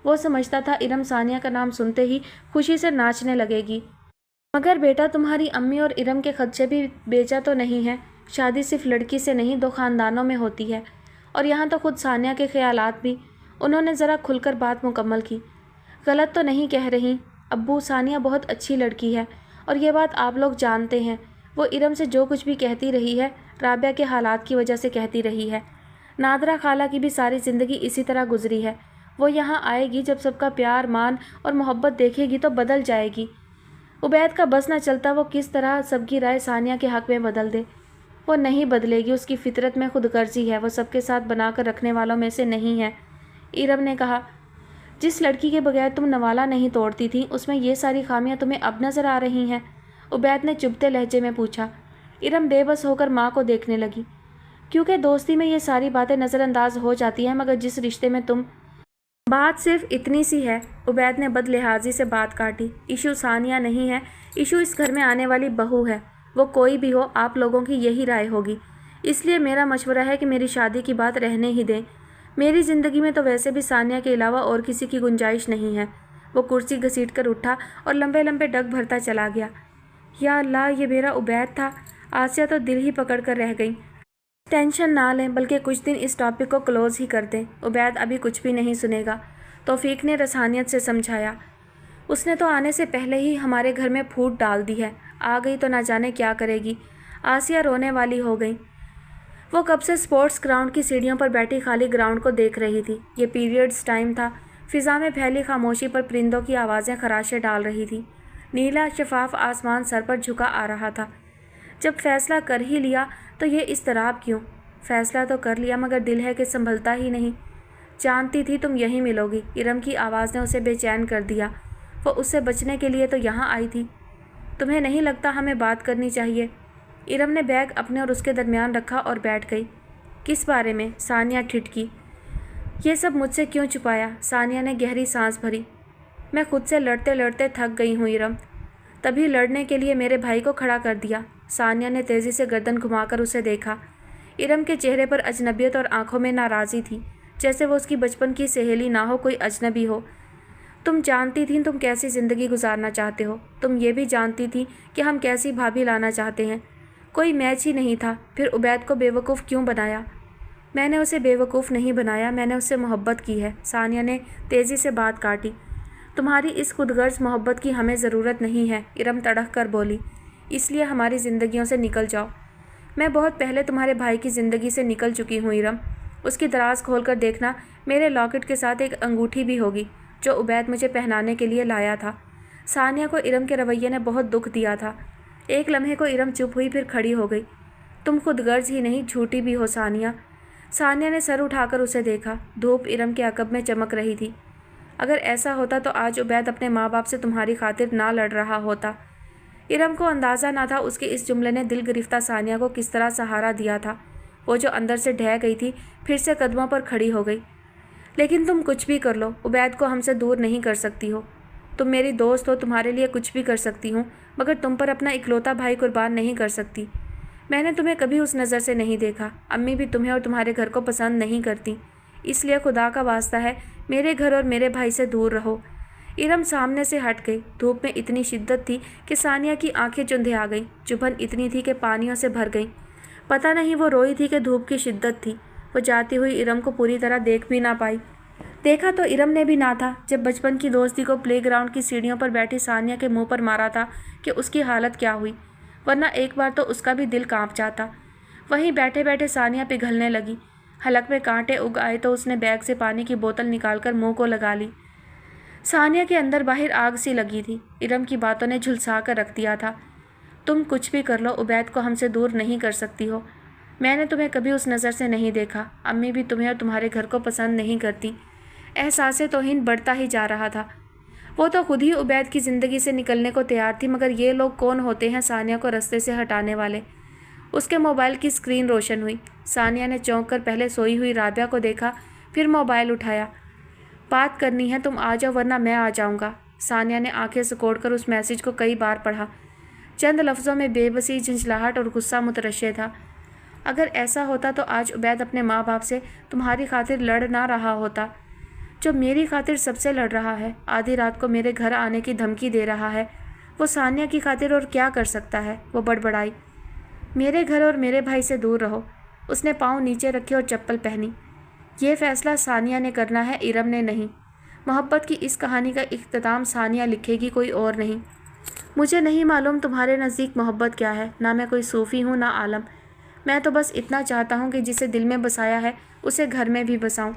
Speaker 1: वो समझता था इरम सानिया का नाम सुनते ही खुशी से नाचने लगेगी। मगर बेटा, तुम्हारी अम्मी और इरम के खदशे भी बेचा तो नहीं है। शादी सिर्फ लड़की से नहीं, दो ख़ानदानों में होती है। और यहाँ तो खुद सानिया के ख्यालात भी। उन्होंने ज़रा खुलकर बात मुकम्मल की। गलत तो नहीं कह रही अब्बू, सानिया बहुत अच्छी लड़की है और ये बात आप लोग जानते हैं। वो इरम से जो कुछ भी कहती रही है, राबिया के हालात की वजह से कहती रही है। नादरा खाला की भी सारी ज़िंदगी इसी तरह गुजरी है। वो यहाँ आएगी, जब सबका प्यार मान और मोहब्बत देखेगी तो बदल जाएगी। उबैद का बस न चलता वो किस तरह सबकी राय सानिया के हक़ में बदल दे। वो नहीं बदलेगी, उसकी फितरत में खुदगर्जी है। वो सबके साथ बनाकर रखने वालों में से नहीं है। इरम ने कहा, जिस लड़की के बगैर तुम नवाला नहीं तोड़ती थी, उसमें ये सारी खामियां तुम्हें अब नज़र आ रही हैं? उबैद ने चुभते लहजे में पूछा। इरम बेबस होकर माँ को देखने लगी। क्योंकि दोस्ती में ये सारी बातें नज़रअंदाज हो जाती हैं, मगर जिस रिश्ते में तुम। बात सिर्फ इतनी सी है। उबैद ने बदलिहाजी से बात काटी। इशू सानिया नहीं है, इशू इस घर में आने वाली बहू है। वो कोई भी हो, आप लोगों की यही राय होगी। इसलिए मेरा मशवरा है कि मेरी शादी की बात रहने ही दें। मेरी ज़िंदगी में तो वैसे भी सानिया के अलावा और किसी की गुंजाइश नहीं है। वो कुर्सी घसीट कर उठा और लंबे लंबे डग भरता चला गया। या अल्लाह, ये मेरा उबैद था। आसिया तो दिल ही पकड़ कर रह गई। टेंशन ना लें, बल्कि कुछ दिन इस टॉपिक को क्लोज़ ही कर दें। उबैद अभी कुछ भी नहीं सुनेगा, तौफीक ने रसानियत से समझाया। उसने तो आने से पहले ही हमारे घर में फूट डाल दी है। आ गई तो ना जाने क्या करेगी। आसिया रोने वाली हो गई। वो कब से स्पोर्ट्स ग्राउंड की सीढ़ियों पर बैठी खाली ग्राउंड को देख रही थी। ये पीरियड्स टाइम था। फ़िज़ा में फैली खामोशी पर परिंदों की आवाज़ें खराशे डाल रही थी। नीला शफाफ आसमान सर पर झुका आ रहा था। जब फैसला कर ही लिया तो ये इस्तराब क्यों? फैसला तो कर लिया, मगर दिल है कि संभलता ही नहीं। जानती थी तुम यहीं मिलोगी। इरम की आवाज़ ने उसे बेचैन कर दिया। वो उससे बचने के लिए तो यहाँ आई थी। तुम्हें नहीं लगता हमें बात करनी चाहिए? इरम ने बैग अपने और उसके दरमियान रखा और बैठ गई। किस बारे में? सानिया ठिठकी। ये सब मुझसे क्यों छुपाया? सानिया ने गहरी सांस भरी। मैं खुद से लड़ते लड़ते थक गई हूँ इरम। तभी लड़ने के लिए मेरे भाई को खड़ा कर दिया। सानिया ने तेज़ी से गर्दन घुमाकर उसे देखा। इरम के चेहरे पर अजनबियत और आंखों में नाराज़ी थी, जैसे वो उसकी बचपन की सहेली ना हो, कोई अजनबी हो। तुम जानती थी तुम कैसी ज़िंदगी गुजारना चाहते हो। तुम ये भी जानती थी कि हम कैसी भाभी लाना चाहते हैं। कोई मैच ही नहीं था। फिर उबैद को बेवकूफ़ क्यों बनाया? मैंने उसे बेवकूफ़ नहीं बनाया, मैंने उससे मोहब्बत की है। सानिया ने तेज़ी से बात काटी। तुम्हारी इस खुदगर्ज मोहब्बत की हमें ज़रूरत नहीं है, इरम तड़क कर बोली। इसलिए हमारी ज़िंदगियों से निकल जाओ। मैं बहुत पहले तुम्हारे भाई की ज़िंदगी से निकल चुकी हूँ इरम। उसकी दराज खोल कर देखना, मेरे लॉकेट के साथ एक अंगूठी भी होगी जो उबैद मुझे पहनाने के लिए लाया था। सानिया को इरम के रवैये ने बहुत दुख दिया था। एक लम्हे को इरम चुप हुई, फिर खड़ी हो गई। तुम खुदगर्ज ही नहीं, झूठी भी हो सानिया। सानिया ने सर उठाकर उसे देखा। धूप इरम के अकब में चमक रही थी। अगर ऐसा होता तो आज उबैद अपने माँ बाप से तुम्हारी खातिर ना लड़ रहा होता। इरम को अंदाज़ा ना था उसके इस जुमले ने दिल गिरफ्ता सानिया को किस तरह सहारा दिया था। वो जो अंदर से ढह गई थी, फिर से कदमों पर खड़ी हो गई। लेकिन तुम कुछ भी कर लो, उबैद को हमसे दूर नहीं कर सकती हो। तुम मेरी दोस्त हो, तुम्हारे लिए कुछ भी कर सकती हूँ, मगर तुम पर अपना इकलौता भाई कुर्बान नहीं कर सकती। मैंने तुम्हें कभी उस नज़र से नहीं देखा। अम्मी भी तुम्हें और तुम्हारे घर को पसंद नहीं करती, इसलिए खुदा का वास्ता है मेरे घर और मेरे भाई से दूर रहो। इरम सामने से हट गई। धूप में इतनी शिद्दत थी कि सानिया की आंखें चुंधे आ गईं। चुभन इतनी थी कि पानियों से भर गईं। पता नहीं वो रोई थी कि धूप की शिद्दत थी। वो जाती हुई इरम को पूरी तरह देख भी ना पाई। देखा तो इरम ने भी ना था जब बचपन की दोस्ती को प्लेग्राउंड की सीढ़ियों पर बैठी सानिया के मुंह पर मारा था कि उसकी हालत क्या हुई, वरना एक बार तो उसका भी दिल कांप जाता। वहीं बैठे बैठे सानिया पिघलने लगी। हलक में कांटे उग आए तो उसने बैग से पानी की बोतल निकालकर मुंह को लगा ली। सानिया के अंदर बाहर आग सी लगी थी। इरम की बातों ने झुलसा कर रख दिया था। तुम कुछ भी कर लो, उबैद को हमसे दूर नहीं कर सकती हो। मैंने तुम्हें कभी उस नज़र से नहीं देखा। अम्मी भी तुम्हें और तुम्हारे घर को पसंद नहीं करती। एहसास तौहीन बढ़ता ही जा रहा था। वो तो खुद ही उबैद की ज़िंदगी से निकलने को तैयार थी, मगर ये लोग कौन होते हैं सानिया को रास्ते से हटाने वाले। उसके मोबाइल की स्क्रीन रोशन हुई। सानिया ने चौंक कर पहले सोई हुई राबिया को देखा, फिर मोबाइल उठाया। बात करनी है, तुम आ जाओ वरना मैं आ जाऊंगा। सानिया ने आंखें सिकोड़ कर उस मैसेज को कई बार पढ़ा। चंद लफ्ज़ों में बेबसी, झंझलाहट और गुस्सा मुतरश्शे था। अगर ऐसा होता तो आज उबैद अपने माँ बाप से तुम्हारी खातिर लड़ ना रहा होता, जो मेरी खातिर सबसे लड़ रहा है। आधी रात को मेरे घर आने की धमकी दे रहा है। वो सानिया की खातिर और क्या कर सकता है। वो बड़बड़ाई, मेरे घर और मेरे भाई से दूर रहो। उसने पाँव नीचे रखे और चप्पल पहनी। ये फैसला सानिया ने करना है, इरम ने नहीं। मोहब्बत की इस कहानी का इख्तिताम सानिया लिखेगी, कोई और नहीं। मुझे नहीं मालूम तुम्हारे नज़दीक मोहब्बत क्या है। ना मैं कोई सूफ़ी हूँ ना आलम। मैं तो बस इतना चाहता हूँ कि जिसे दिल में बसाया है उसे घर में भी बसाऊँ।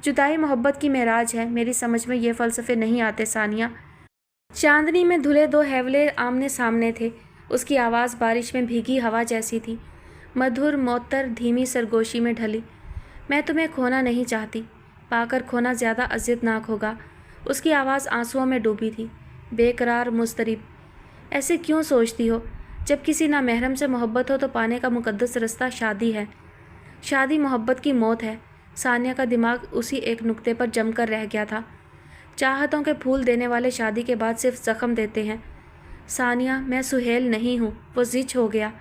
Speaker 1: जुदाई मोहब्बत की मेराज है। मेरी समझ में ये फ़लसफ़े नहीं आते सानिया। चांदनी में धुले दो हैवले आमने सामने थे। उसकी आवाज़ बारिश में भीगी हवा जैसी थी, मधुर मौतर धीमी सरगोशी में ढली। मैं तुम्हें खोना नहीं चाहती, पाकर खोना ज़्यादा अज़ियतनाक होगा। उसकी आवाज़ आंसुओं में डूबी थी, बेकरार मुस्तरिब। ऐसे क्यों सोचती हो? जब किसी नामहरम से मोहब्बत हो तो पाने का मुकद्दस रास्ता शादी है। शादी मोहब्बत की मौत है। सानिया का दिमाग उसी एक नुक्ते पर जमकर रह गया था। चाहतों के फूल देने वाले शादी के बाद सिर्फ ज़ख्म देते हैं। सानिया, मैं सुहेल नहीं हूँ। वो ज़िच हो गया।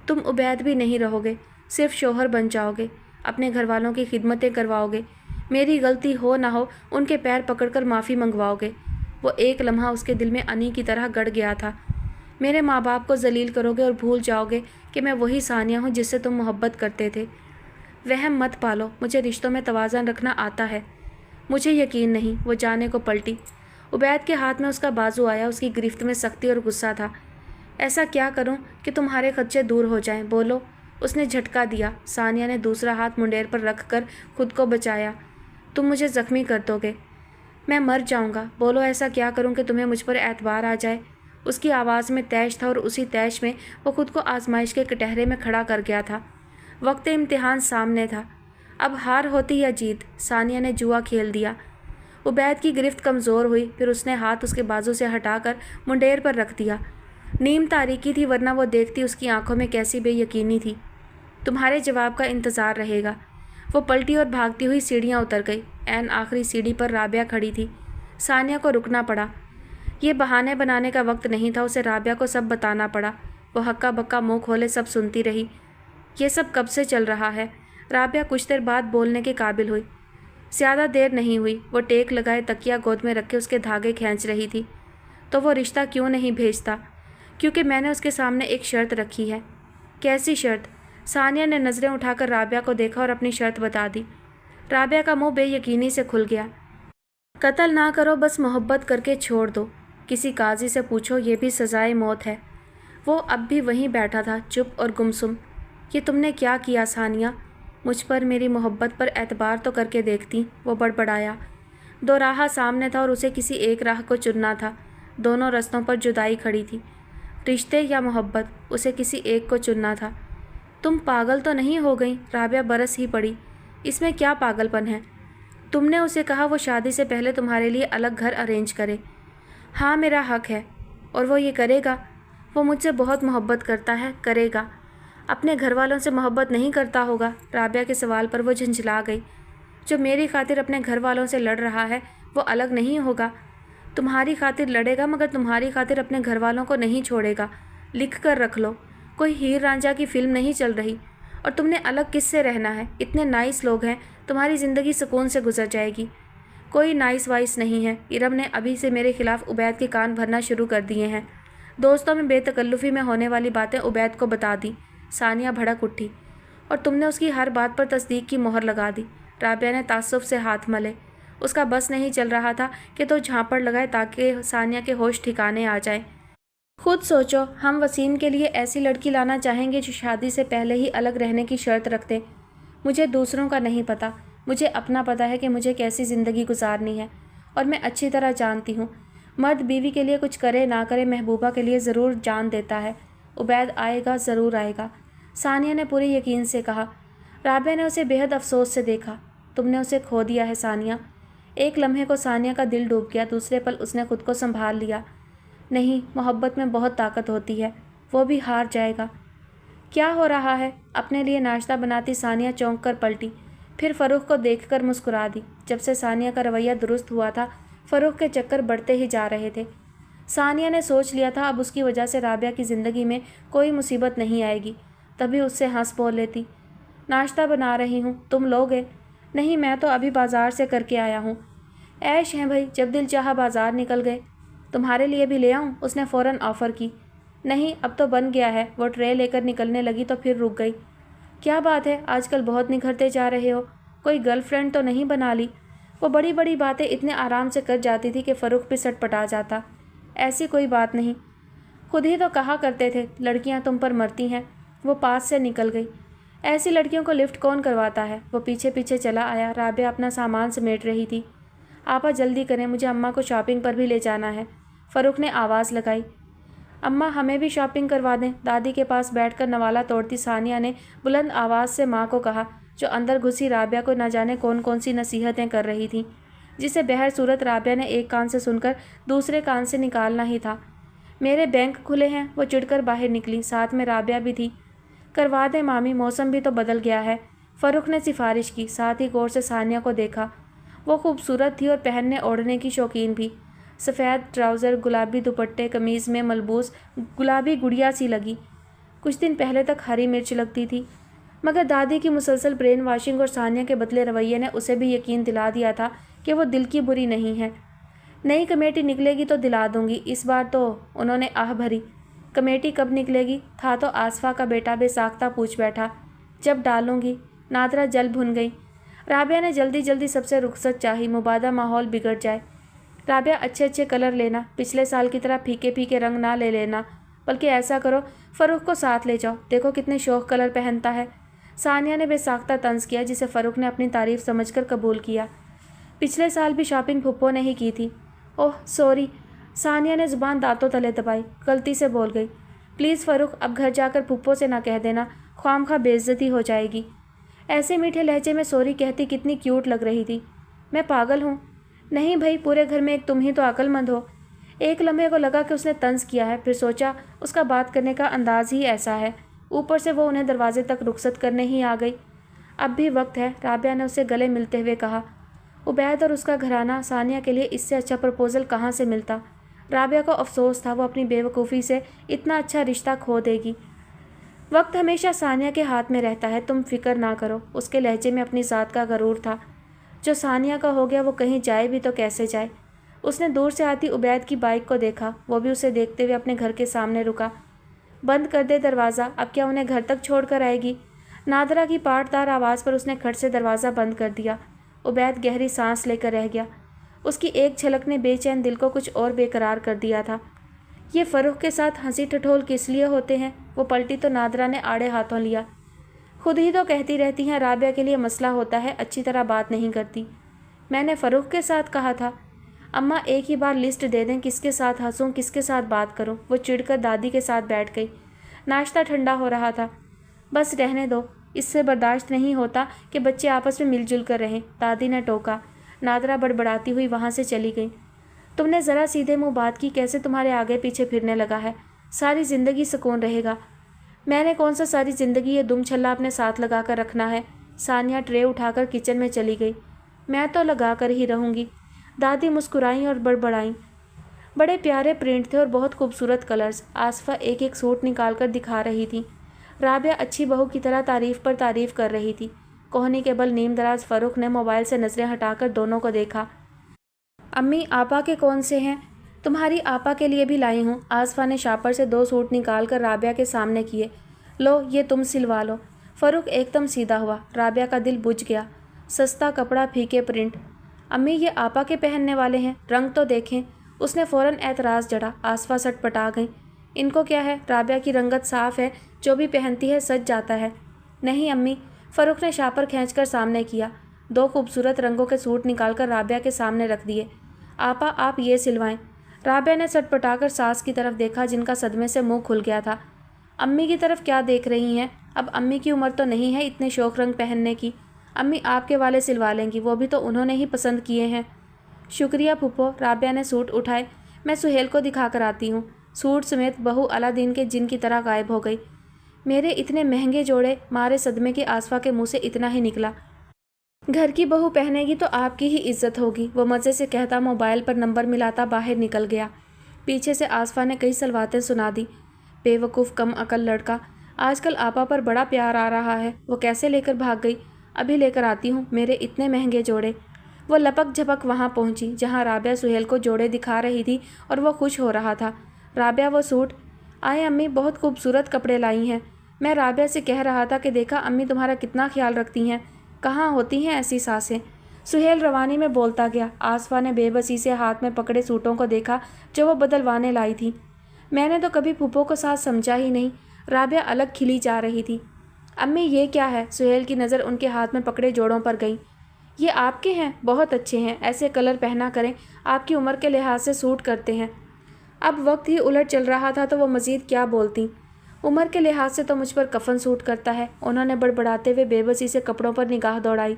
Speaker 1: तुम उबैद भी नहीं रहोगे, सिर्फ शोहर बन जाओगे। अपने घर वालों की खिदमतें करवाओगे। मेरी गलती हो ना हो उनके पैर पकड़कर माफ़ी मंगवाओगे। वो एक लम्हा उसके दिल में अनी की तरह गड़ गया था। मेरे माँ बाप को जलील करोगे और भूल जाओगे कि मैं वही सानिया हूँ जिससे तुम मोहब्बत करते थे। वहम मत पालो, मुझे रिश्तों में तवाज़न रखना आता है। मुझे यकीन नहीं। वो जाने को पलटी। उबैद के हाथ में उसका बाजू आया। उसकी गिरफ्त में सख्ती और गुस्सा था। ऐसा क्या करूं कि तुम्हारे खदशे दूर हो जाएं? बोलो। उसने झटका दिया। सानिया ने दूसरा हाथ मुंडेर पर रख कर खुद को बचाया। तुम मुझे ज़ख्मी कर दोगे, मैं मर जाऊंगा। बोलो, ऐसा क्या करूं कि तुम्हें मुझ पर एतबार आ जाए? उसकी आवाज़ में तैश था और उसी तैश में वो खुद को आजमाइश के कटहरे में खड़ा कर गया था। वक्त इम्तिहान सामने था। अब हार होती या जीत, सानिया ने जुआ खेल दिया। उबैद की गिरफ्त कमज़ोर हुई, फिर उसने हाथ उसके बाजू से हटाकर मुंडेर पर रख दिया। नीम तारीकी थी, वरना वो देखती उसकी आंखों में कैसी बेयकीनी थी। तुम्हारे जवाब का इंतज़ार रहेगा। वो पलटी और भागती हुई सीढ़ियाँ उतर गई। ऐन आखिरी सीढ़ी पर राबिया खड़ी थी। सानिया को रुकना पड़ा। ये बहाने बनाने का वक्त नहीं था। उसे राबिया को सब बताना पड़ा। वो हक्का बक्का मुँह खोले सब सुनती रही। ये सब कब से चल रहा है? राबिया कुछ देर बाद बोलने के काबिल हुई। ज़्यादा देर नहीं हुई। वो टेक लगाए तकिया गोद में रख के उसके धागे खींच रही थी। तो वो रिश्ता क्यों नहीं भेजता? क्योंकि मैंने उसके सामने एक शर्त रखी है। कैसी शर्त? सानिया ने नज़रें उठाकर राबिया को देखा और अपनी शर्त बता दी। राबिया का मुंह बेयकीनी से खुल गया। कत्ल ना करो, बस मोहब्बत करके छोड़ दो। किसी काजी से पूछो, ये भी सज़ाए मौत है। वो अब भी वहीं बैठा था, चुप और गुमसुम। ये तुमने क्या किया सानिया? मुझ पर, मेरी मोहब्बत पर एतबार तो करके देखती। वो बड़बड़ाया। दो राह सामने था और उसे किसी एक राह को चुनना था। दोनों रस्तों पर जुदाई खड़ी थी, रिश्ते या मोहब्बत। उसे किसी एक को चुनना था। तुम पागल तो नहीं हो गई? राबिया बरस ही पड़ी। इसमें क्या पागलपन है? तुमने उसे कहा वो शादी से पहले तुम्हारे लिए अलग घर अरेंज करे। हाँ, मेरा हक है। और वो ये करेगा? वो मुझसे बहुत मोहब्बत करता है, करेगा। अपने घर वालों से मोहब्बत नहीं करता होगा? राबिया के सवाल पर वो झंझला गई। जो मेरी खातिर अपने घर वालों से लड़ रहा है वो अलग नहीं होगा। तुम्हारी खातिर लड़ेगा मगर तुम्हारी खातिर अपने घर वालों को नहीं छोड़ेगा। लिख कर रख लो, कोई हीर रांझा की फिल्म नहीं चल रही। और तुमने अलग किससे रहना है? इतने नाइस लोग हैं, तुम्हारी ज़िंदगी सुकून से गुजर जाएगी। कोई नाइस वाइस नहीं है। इरम ने अभी से मेरे खिलाफ उबैद के कान भरना शुरू कर दिए हैं। दोस्तों में बेतकल्लुफ़ी में होने वाली बातें उबैद को बता दी। सानिया भड़क उठी। और तुमने उसकी हर बात पर तस्दीक की मोहर लगा दी। राबिया ने तासुफ से हाथ मले। उसका बस नहीं चल रहा था कि तो झांपड़ लगाए ताकि सानिया के होश ठिकाने आ जाए। खुद सोचो, हम वसीम के लिए ऐसी लड़की लाना चाहेंगे जो शादी से पहले ही अलग रहने की शर्त रखते। मुझे दूसरों का नहीं पता, मुझे अपना पता है कि मुझे कैसी ज़िंदगी गुजारनी है। और मैं अच्छी तरह जानती हूँ, मर्द बीवी के लिए कुछ करे ना करे, महबूबा के लिए ज़रूर जान देता है। उबैद आएगा, ज़रूर आएगा, सानिया ने पूरे यकीन से कहा। राबिया ने उसे बेहद अफसोस से देखा। तुमने उसे खो दिया है सानिया। एक लम्हे को सानिया का दिल डूब गया, दूसरे पल उसने खुद को संभाल लिया। नहीं, मोहब्बत में बहुत ताकत होती है, वो भी हार जाएगा। क्या हो रहा है? अपने लिए नाश्ता बनाती सानिया चौंक कर पलटी, फिर फ़रूख को देखकर मुस्कुरा दी। जब से सानिया का रवैया दुरुस्त हुआ था, फ़रूख के चक्कर बढ़ते ही जा रहे थे। सानिया ने सोच लिया था अब उसकी वजह से राबिया की ज़िंदगी में कोई मुसीबत नहीं आएगी, तभी उससे हंस बोल लेती। नाश्ता बना रही हूँ, तुम लोगे? नहीं, मैं तो अभी बाज़ार से करके आया हूँ। ऐश हैं भाई, जब दिल चाहा बाज़ार निकल गए। तुम्हारे लिए भी ले आऊँ? उसने फ़ौरन ऑफ़र की। नहीं, अब तो बन गया है। वो ट्रे लेकर निकलने लगी तो फिर रुक गई। क्या बात है, आजकल बहुत निखरते जा रहे हो। कोई गर्लफ्रेंड तो नहीं बना ली? वो बड़ी बड़ी बातें इतने आराम से कर जाती थी कि फ़रूख भी सटपटा जाता। ऐसी कोई बात नहीं, खुद ही तो कहा करते थे लड़कियां तुम पर मरती हैं। वो पास से निकल गई। ऐसी लड़कियों को लिफ्ट कौन करवाता है? वो पीछे पीछे चला आया। राबिया अपना सामान समेट रही थी। आपा जल्दी करें, मुझे अम्मा को शॉपिंग पर भी ले जाना है। फ़रूख ने आवाज़ लगाई। अम्मा हमें भी शॉपिंग करवा दें। दादी के पास बैठकर नवाला तोड़ती सानिया ने बुलंद आवाज़ से माँ को कहा, जो अंदर घुसी राबिया को न जाने कौन कौन सी नसीहतें कर रही थी, जिसे बहर सूरत राबिया ने एक कान से सुनकर दूसरे कान से निकालना ही था। मेरे बैंक खुले हैं। वो चिढ़कर बाहर निकली, साथ में राबिया भी थी। करवा दें मामी, मौसम भी तो बदल गया है, फ़रूख ने सिफारिश की। साथ ही गौर से सानिया को देखा। वो खूबसूरत थी और पहनने ओढ़ने की शौकीन भी। सफ़ेद ट्राउज़र, गुलाबी दुपट्टे, कमीज़ में मलबूस गुलाबी गुड़िया सी लगी। कुछ दिन पहले तक हरी मिर्च लगती थी, मगर दादी की मुसलसल ब्रेन वाशिंग और सानिया के बदले रवैये ने उसे भी यकीन दिला दिया था कि वो दिल की बुरी नहीं है। नई कमेटी निकलेगी तो दिला दूंगी। इस बार तो उन्होंने आह भरी। कमेटी कब निकलेगी? था तो आसफ़ा का बेटा बेसाख्ता पूछ बैठा। जब डालूंगी। नादरा जल भुन गई। राबिया ने जल्दी जल्दी सबसे रुखसत चाही, मुबादा माहौल बिगड़ जाए। राबिया अच्छे अच्छे कलर लेना, पिछले साल की तरह फीके फीके रंग ना ले लेना, बल्कि ऐसा करो फ़रूख को साथ ले जाओ, देखो कितने शौक कलर पहनता है। सानिया ने बेसाख्ता तंज किया, जिसे फ़रूख ने अपनी तारीफ़ समझकर कबूल किया। पिछले साल भी शॉपिंग फुप्पो ने ही की थी। ओह सॉरी, सानिया ने ज़ुबान दांतों तले दबाई, गलती से बोल गई। प्लीज़ फ़रूख, अब घर जाकर फुप्पो से ना कह देना, ख्वामखा बेइज्जती हो जाएगी। ऐसे मीठे लहजे में सॉरी कहती कितनी क्यूट लग रही थी। मैं पागल हूँ? नहीं भाई, पूरे घर में एक तुम ही तो अक्लमंद हो। एक लम्हे को लगा कि उसने तंज किया है, फिर सोचा उसका बात करने का अंदाज़ ही ऐसा है। ऊपर से वो उन्हें दरवाजे तक रुखसत करने ही आ गई। अब भी वक्त है, राबिया ने उससे गले मिलते हुए कहा। उबैद और उसका घराना सानिया के लिए इससे अच्छा प्रपोज़ल कहाँ से मिलता। राबिया को अफसोस था वो अपनी बेवकूफ़ी से इतना अच्छा रिश्ता खो देगी। वक्त हमेशा सानिया के हाथ में रहता है, तुम फिक्र ना करो। उसके लहजे में अपनी ज़ात का गरूर था। जो सानिया का हो गया वो कहीं जाए भी तो कैसे जाए। उसने दूर से आती उबैद की बाइक को देखा, वो भी उसे देखते हुए अपने घर के सामने रुका। बंद कर दे दरवाज़ा, अब क्या उन्हें घर तक छोड़ कर आएगी? नादरा की पाटदार आवाज़ पर उसने खट से दरवाज़ा बंद कर दिया। उबैद गहरी सांस लेकर रह गया। उसकी एक झलक ने बेचैन दिल को कुछ और बेकरार कर दिया था। ये फ़रूख के साथ हंसी ठठोल किस लिए होते हैं? वो पलटी तो नादरा ने आड़े हाथों लिया। खुद ही तो कहती रहती हैं राबिया के लिए मसला होता है, अच्छी तरह बात नहीं करती। मैंने फ़रूख के साथ कहा था। अम्मा एक ही बार लिस्ट दे दें, किसके साथ हंसूं, किसके साथ बात करूं। वो चिढ़कर दादी के साथ बैठ गई। नाश्ता ठंडा हो रहा था। बस रहने दो, इससे बर्दाश्त नहीं होता कि बच्चे आपस में मिलजुल कर रहें, दादी ने टोका। नादरा बड़बड़ाती हुई वहाँ से चली गई। तुमने ज़रा सीधे मुँह बात की, कैसे तुम्हारे आगे पीछे फिरने लगा है। सारी ज़िंदगी सुकून रहेगा। मैंने कौन सा सारी ज़िंदगी ये दुम छल्ला अपने साथ लगा कर रखना है। सानिया ट्रे उठाकर किचन में चली गई। मैं तो लगा कर ही रहूँगी। दादी मुस्कुराईं और बड़बड़ाईं। बड़े प्यारे प्रिंट थे और बहुत खूबसूरत कलर्स। आसफा एक एक सूट निकाल कर दिखा रही थी। राबिया अच्छी बहू की तरह तारीफ पर तारीफ कर रही थी। कोहनी के बल नीम दराज फ़ारूक ने मोबाइल से नज़रें हटाकर दोनों को देखा। अम्मी, आपा के कौन से हैं? तुम्हारी आपा के लिए भी लाई हूँ। आसफा ने शापर से 2 सूट निकाल कर राबिया के सामने किए। लो, ये तुम सिलवा लो। फ़ारूक एकदम सीधा हुआ। राबिया का दिल बुझ गया। सस्ता कपड़ा, फीके प्रिंट। अम्मी, ये आपा के पहनने वाले हैं, रंग तो देखें। उसने फ़ौरन एतराज़ जड़ा। आसफा सटपटा गई। इनको क्या है, राबिया की रंगत साफ़ है, जो भी पहनती है सज जाता है। नहीं अम्मी, फ़ारूक ने शापर खींचकर सामने किया। 2 खूबसूरत रंगों के सूट निकालकर राबिया के सामने रख दिए। आपा, आप ये सिलवाएं। राबिया ने सटपटाकर सास की तरफ देखा, जिनका सदमे से मुंह खुल गया था। अम्मी की तरफ क्या देख रही हैं? अब अम्मी की उम्र तो नहीं है इतने शौक रंग पहनने की। अम्मी आपके वाले सिलवा लेंगी, वो भी तो उन्होंने ही पसंद किए हैं। शुक्रिया फूफो। राबिया ने सूट उठाए। मैं सुहेल को दिखा कर आती हूँ। सूट समेत बहू अलादीन के जिन की तरह गायब हो गई। मेरे इतने महंगे जोड़े, मारे सदमे की आसफा के मुंह से इतना ही निकला। घर की बहू पहनेगी तो आपकी ही इज्जत होगी, वो मज़े से कहता मोबाइल पर नंबर मिलाता बाहर निकल गया। पीछे से आसफा ने कई सलवातें सुना दी। बेवकूफ़ कम अकल लड़का, आजकल आपा पर बड़ा प्यार आ रहा है। वो कैसे लेकर भाग गई? अभी लेकर आती हूँ मेरे इतने महंगे जोड़े। वो लपक झपक वहाँ पहुँची जहाँ राबिया सुहेल को जोड़े दिखा रही थी और वो खुश हो रहा था। राबिया, वो सूट। आए अम्मी, बहुत खूबसूरत कपड़े लाई हैं। मैं राबिया से कह रहा था कि देखा अम्मी तुम्हारा कितना ख्याल रखती हैं, कहाँ होती हैं ऐसी सासें। सुहेल रवानी में बोलता गया। आसफा ने बेबसी से हाथ में पकड़े सूटों को देखा जो वो बदलवाने लाई थी। मैंने तो कभी फूफो को सास समझा ही नहीं। राबिया अलग खिली जा रही थी। अम्मी, ये क्या है? सुहेल की नज़र उनके हाथ में पकड़े जोड़ों पर गई। ये आपके हैं? बहुत अच्छे हैं, ऐसे कलर पहना करें, आपकी उम्र के लिहाज से सूट करते हैं। अब वक्त ही उलट चल रहा था तो वो मज़ीद क्या बोलती। उम्र के लिहाज से तो मुझ पर कफन सूट करता है। उन्होंने बड़बड़ाते हुए बेबसी से कपड़ों पर निगाह दौड़ाई।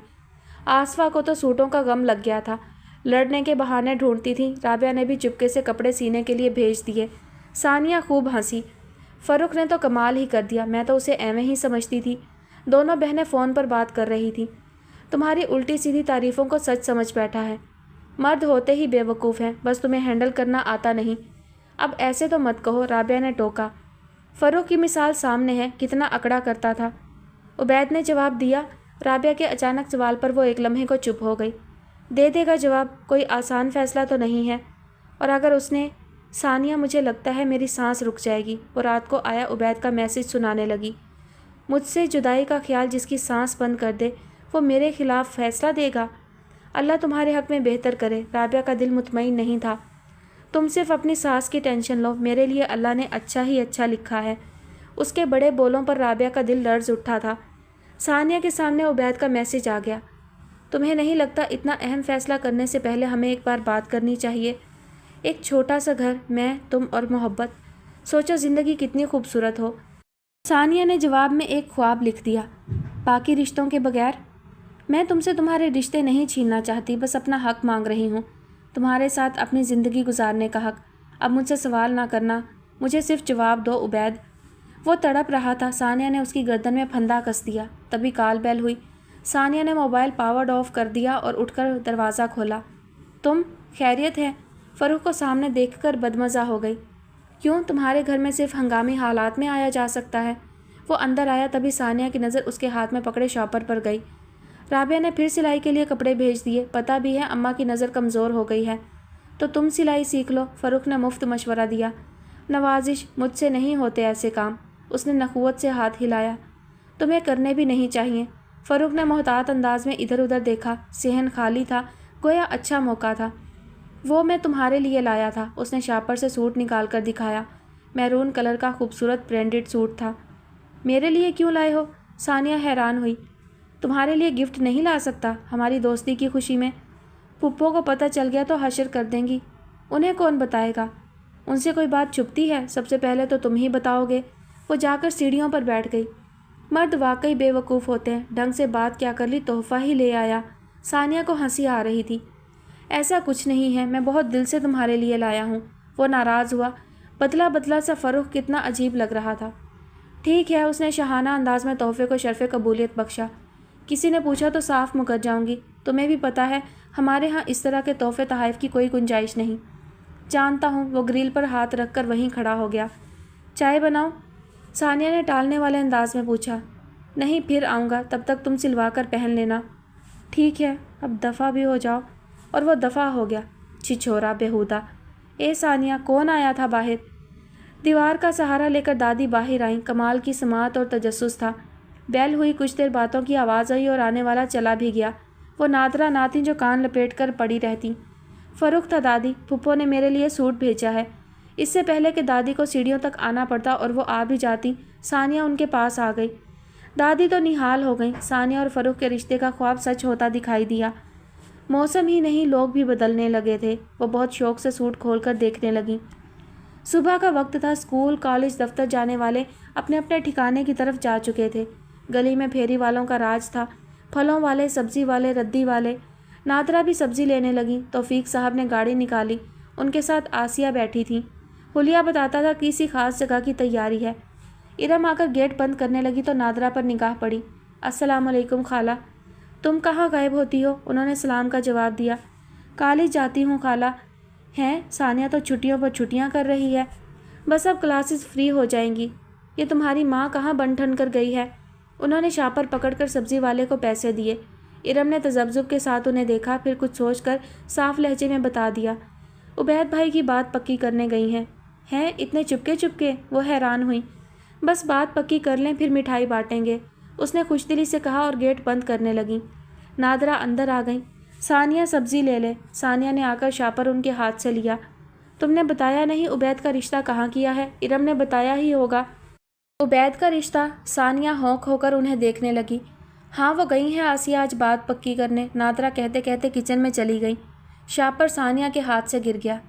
Speaker 1: आसफा को तो सूटों का गम लग गया था। लड़ने के बहाने ढूंढती थी। राबिया ने भी चुपके से कपड़े सीने के लिए भेज दिए। सानिया खूब हंसी। फ़ारूक ने तो कमाल ही कर दिया, मैं तो उसे एवं ही समझती थी। दोनों बहनें फ़ोन पर बात कर रही थी। तुम्हारी उल्टी सीधी तारीफ़ों को सच समझ बैठा है। मर्द होते ही बेवकूफ़ हैं, बस तुम्हें हैंडल करना आता नहीं। अब ऐसे तो मत कहो, राबिया ने टोका। फ़ारूक की मिसाल सामने है, कितना अकड़ा करता था। उबैद ने जवाब दिया। राबिया के अचानक सवाल पर वो एक लम्हे को चुप हो गई। दे देगा जवाब, कोई आसान फ़ैसला तो नहीं है। और अगर उसने, सानिया, मुझे लगता है मेरी सांस रुक जाएगी। वो रात को आया उबैद का मैसेज सुनाने लगी। मुझसे जुदाई का ख्याल जिसकी सांस बंद कर दे, वो मेरे खिलाफ फ़ैसला देगा। अल्लाह तुम्हारे हक़ में बेहतर करे। राबिया का दिल मुतमईन नहीं था। तुम सिर्फ अपनी सास की टेंशन लो, मेरे लिए अल्लाह ने अच्छा ही अच्छा लिखा है। उसके बड़े बोलों पर राबिया का दिल लर्ज़ उठा था। सानिया के सामने उबैद का मैसेज आ गया। तुम्हें नहीं लगता इतना अहम फ़ैसला करने से पहले हमें एक बार बात करनी चाहिए? एक छोटा सा घर, मैं, तुम और मोहब्बत। सोचो ज़िंदगी कितनी खूबसूरत हो। सानिया ने जवाब में एक ख्वाब लिख दिया। बाकी रिश्तों के बगैर? मैं तुमसे तुम्हारे रिश्ते नहीं छीनना चाहती, बस अपना हक़ मांग रही हूँ, तुम्हारे साथ अपनी ज़िंदगी गुजारने का हक़। अब मुझसे सवाल ना करना, मुझे सिर्फ जवाब दो उबैद। वो तड़प रहा था। सानिया ने उसकी गर्दन में फंदा कस दिया। तभी कॉल बेल हुई। सानिया ने मोबाइल पावर्ड ऑफ कर दिया और उठकर दरवाज़ा खोला। तुम, खैरियत है? फ़ारूक को सामने देखकर बदमज़ा हो गई। क्यों, तुम्हारे घर में सिर्फ हंगामी हालात में आया जा सकता है? वो अंदर आया तभी सानिया की नज़र उसके हाथ में पकड़े शॉपर पर गई। राबिया ने फिर सिलाई के लिए कपड़े भेज दिए। पता भी है अम्मा की नज़र कमज़ोर हो गई है, तो तुम सिलाई सीख लो। फ़ारूक ने मुफ्त मशवरा दिया। नवाजिश, मुझसे नहीं होते ऐसे काम। उसने नखुवत से हाथ हिलाया। तुम्हें करने भी नहीं चाहिए। फ़ारूक ने मोहतात अंदाज में इधर उधर देखा। सेहन खाली था, गोया अच्छा मौका था। वो मैं तुम्हारे लिए लाया था। उसने शापर से सूट निकाल कर दिखाया। मैरून कलर का खूबसूरत ब्रांडेड सूट था। मेरे लिए क्यों लाए हो? सानिया हैरान हुई। तुम्हारे लिए गिफ्ट नहीं ला सकता? हमारी दोस्ती की खुशी में? पुप्पो को पता चल गया तो हशर कर देंगी। उन्हें कौन बताएगा? उनसे कोई बात छुपती है? सबसे पहले तो तुम ही बताओगे। वो जाकर सीढ़ियों पर बैठ गई। मर्द वाकई बेवकूफ़ होते हैं। ढंग से बात क्या कर ली, तोहफ़ा ही ले आया। सानिया को हंसी आ रही थी। ऐसा कुछ नहीं है, मैं बहुत दिल से तुम्हारे लिए लाया हूँ। वो नाराज़ हुआ। बदला बदला सा फ़ारूक कितना अजीब लग रहा था। ठीक है, उसने शहाना अंदाज में तोहफ़े को शर्फ़े कबूलियत बख्शा। किसी ने पूछा तो साफ मुकर जाऊँगी। तुम्हें भी पता है हमारे यहाँ इस तरह के तोहफे तोहफ़ की कोई गुंजाइश नहीं। जानता हूँ। वो ग्रिल पर हाथ रखकर वहीं खड़ा हो गया। चाय बनाऊँ? सानिया ने टालने वाले अंदाज में पूछा। नहीं, फिर आऊँगा, तब तक तुम सिलवा कर पहन लेना। ठीक है, अब दफ़ा भी हो जाओ। और वो दफ़ा हो गया। छिछोरा बेहुदा। ए सानिया, कौन आया था बाहर? दीवार का सहारा लेकर दादी बाहर आईं। कमाल की समाअत और तजस्सुस था। बैल हुई, कुछ देर बातों की आवाज़ आई और आने वाला चला भी गया। वो नादरा नाती जो कान लपेट कर पड़ी रहती। फ़र्रुख था दादी, फूफो ने मेरे लिए सूट भेजा है। इससे पहले कि दादी को सीढ़ियों तक आना पड़ता और वो आ भी जाती, सानिया उनके पास आ गई। दादी तो निहाल हो गई। सानिया और फ़र्रुख के रिश्ते का ख्वाब सच होता दिखाई दिया। मौसम ही नहीं, लोग भी बदलने लगे थे। वो बहुत शौक़ से सूट खोलकर देखने लगी। सुबह का वक्त था। स्कूल, कॉलेज, दफ्तर जाने वाले अपने अपने ठिकाने की तरफ जा चुके थे। गली में फेरी वालों का राज था। फलों वाले, सब्जी वाले, रद्दी वाले। नादरा भी सब्जी लेने लगी। तौफीक साहब ने गाड़ी निकाली। उनके साथ आसिया बैठी थी। हुलिया बताता था किसी खास जगह की तैयारी है। इरम आकर गेट बंद करने लगी तो नादरा पर निगाह पड़ी। अस्सलाम वालेकुम खाला। तुम कहाँ गायब होती हो? उन्होंने सलाम का जवाब दिया। कॉलेज जाती हूँ खाला। हैं? सानिया तो छुट्टियों पर छुट्टियाँ कर रही है। बस अब क्लासेस फ्री हो जाएंगी। ये तुम्हारी माँ कहाँ बन ठन कर गई है? उन्होंने शापर पकड़कर सब्जी वाले को पैसे दिए। इरम ने तजब्जुब के साथ उन्हें देखा, फिर कुछ सोचकर साफ लहजे में बता दिया। उबैद भाई की बात पक्की करने गई हैं। हैं? इतने चुपके चुपके? वो हैरान हुई। बस बात पक्की कर लें, फिर मिठाई बांटेंगे, उसने खुशदिली से कहा और गेट बंद करने लगी। नादरा अंदर आ गई। सानिया सब्जी ले ले। सानिया ने आकर शापर उनके हाथ से लिया। तुमने बताया नहीं उबैद का रिश्ता कहाँ किया है? इरम ने बताया ही होगा। उबैद का रिश्ता? सानिया हौंक होकर उन्हें देखने लगी। हाँ, वो गई हैं आसिया आज बात पक्की करने। नादरा कहते कहते किचन में चली गई। शापर सानिया के हाथ से गिर गया।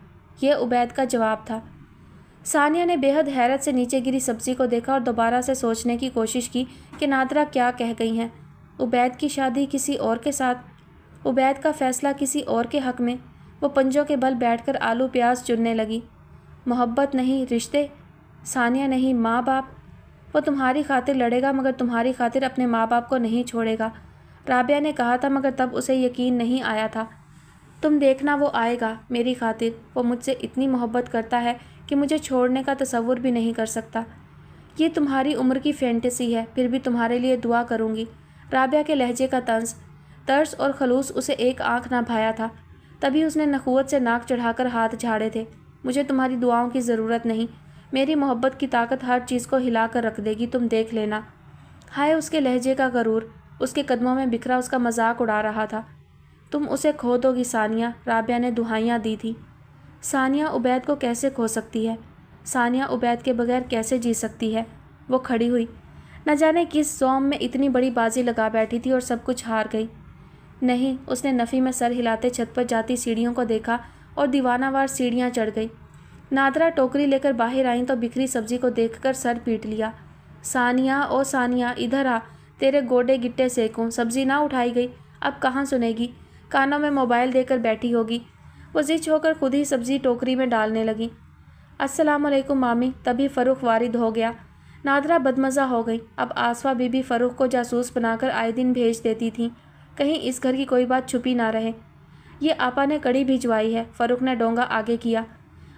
Speaker 1: ये उबैद का जवाब था। सानिया ने बेहद हैरत से नीचे गिरी सब्जी को देखा और दोबारा से सोचने की कोशिश की कि नादरा क्या कह गई हैं। उबैद की शादी किसी और के साथ, उबैद का फ़ैसला किसी और के हक़ में। वो पंजों के बल बैठकर आलू प्याज चुनने लगी। मोहब्बत नहीं, रिश्ते। सानिया नहीं, माँ बाप। वो तुम्हारी खातिर लड़ेगा मगर तुम्हारी खातिर अपने माँ बाप को नहीं छोड़ेगा। राबिया ने कहा था मगर तब उसे यकीन नहीं आया था। तुम देखना, वो आएगा मेरी खातिर। वो मुझसे इतनी मोहब्बत करता है कि मुझे छोड़ने का तसव्वुर भी नहीं कर सकता। ये तुम्हारी उम्र की फैंटेसी है, फिर भी तुम्हारे लिए दुआ करूँगी। राबिया के लहजे का तर्स और खलूस उसे एक आँख ना भाया था। तभी उसने नखुवत से नाक चढ़ाकर हाथ झाड़े थे। मुझे तुम्हारी दुआओं की ज़रूरत नहीं। मेरी मोहब्बत की ताकत हर चीज़ को हिला कर रख देगी, तुम देख लेना। हाय उसके लहजे का गरूर। उसके कदमों में बिखरा उसका मजाक उड़ा रहा था। तुम उसे खो दोगी सानिया, राबिया ने दुहाइयाँ दी थी। सानिया उबैद को कैसे खो सकती है? सानिया उबैद के बगैर कैसे जी सकती है? वो खड़ी हुई। न जाने किस ज़ौम में इतनी बड़ी बाजी लगा बैठी थी और सब कुछ हार गई। नहीं, उसने नफ़ी में सर हिलाते छत पर जाती सीढ़ियों को देखा और दीवानावार सीढ़ियाँ चढ़ गई। नादरा टोकरी लेकर बाहर आई तो बिखरी सब्जी को देखकर सर पीट लिया। सानिया, ओ सानिया, इधर आ, तेरे गोडे गिट्टे सेकूं। सब्जी ना उठाई गई, अब कहाँ सुनेगी? कानों में मोबाइल देकर बैठी होगी। वो जिच होकर खुद ही सब्जी टोकरी में डालने लगी। अस्सलाम वालेकुम मामी। तभी फ़र्रुख वारिद हो गया। नादरा बदमज़ा हो गई। अब आसफा बीबी फ़र्रुख को जासूस बनाकर आए दिन भेज देती थी, कहीं इस घर की कोई बात छुपी ना रहे। ये आपा ने कड़ी भिजवाई है। फ़र्रुख ने डोंगा आगे किया।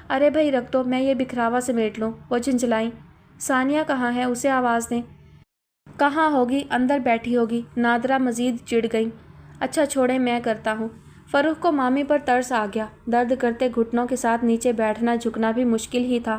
Speaker 1: अरे भाई रख दो, मैं ये बिखरावा समेट लूँ। वो झंझलाई। सानिया कहाँ है? उसे आवाज़ दें। कहाँ होगी? अंदर बैठी होगी। नादरा मज़ीद चिढ़ गई। अच्छा छोड़े, मैं करता हूँ। फ़र्रुख को मामी पर तरस आ गया। दर्द करते घुटनों के साथ नीचे बैठना झुकना भी मुश्किल ही था।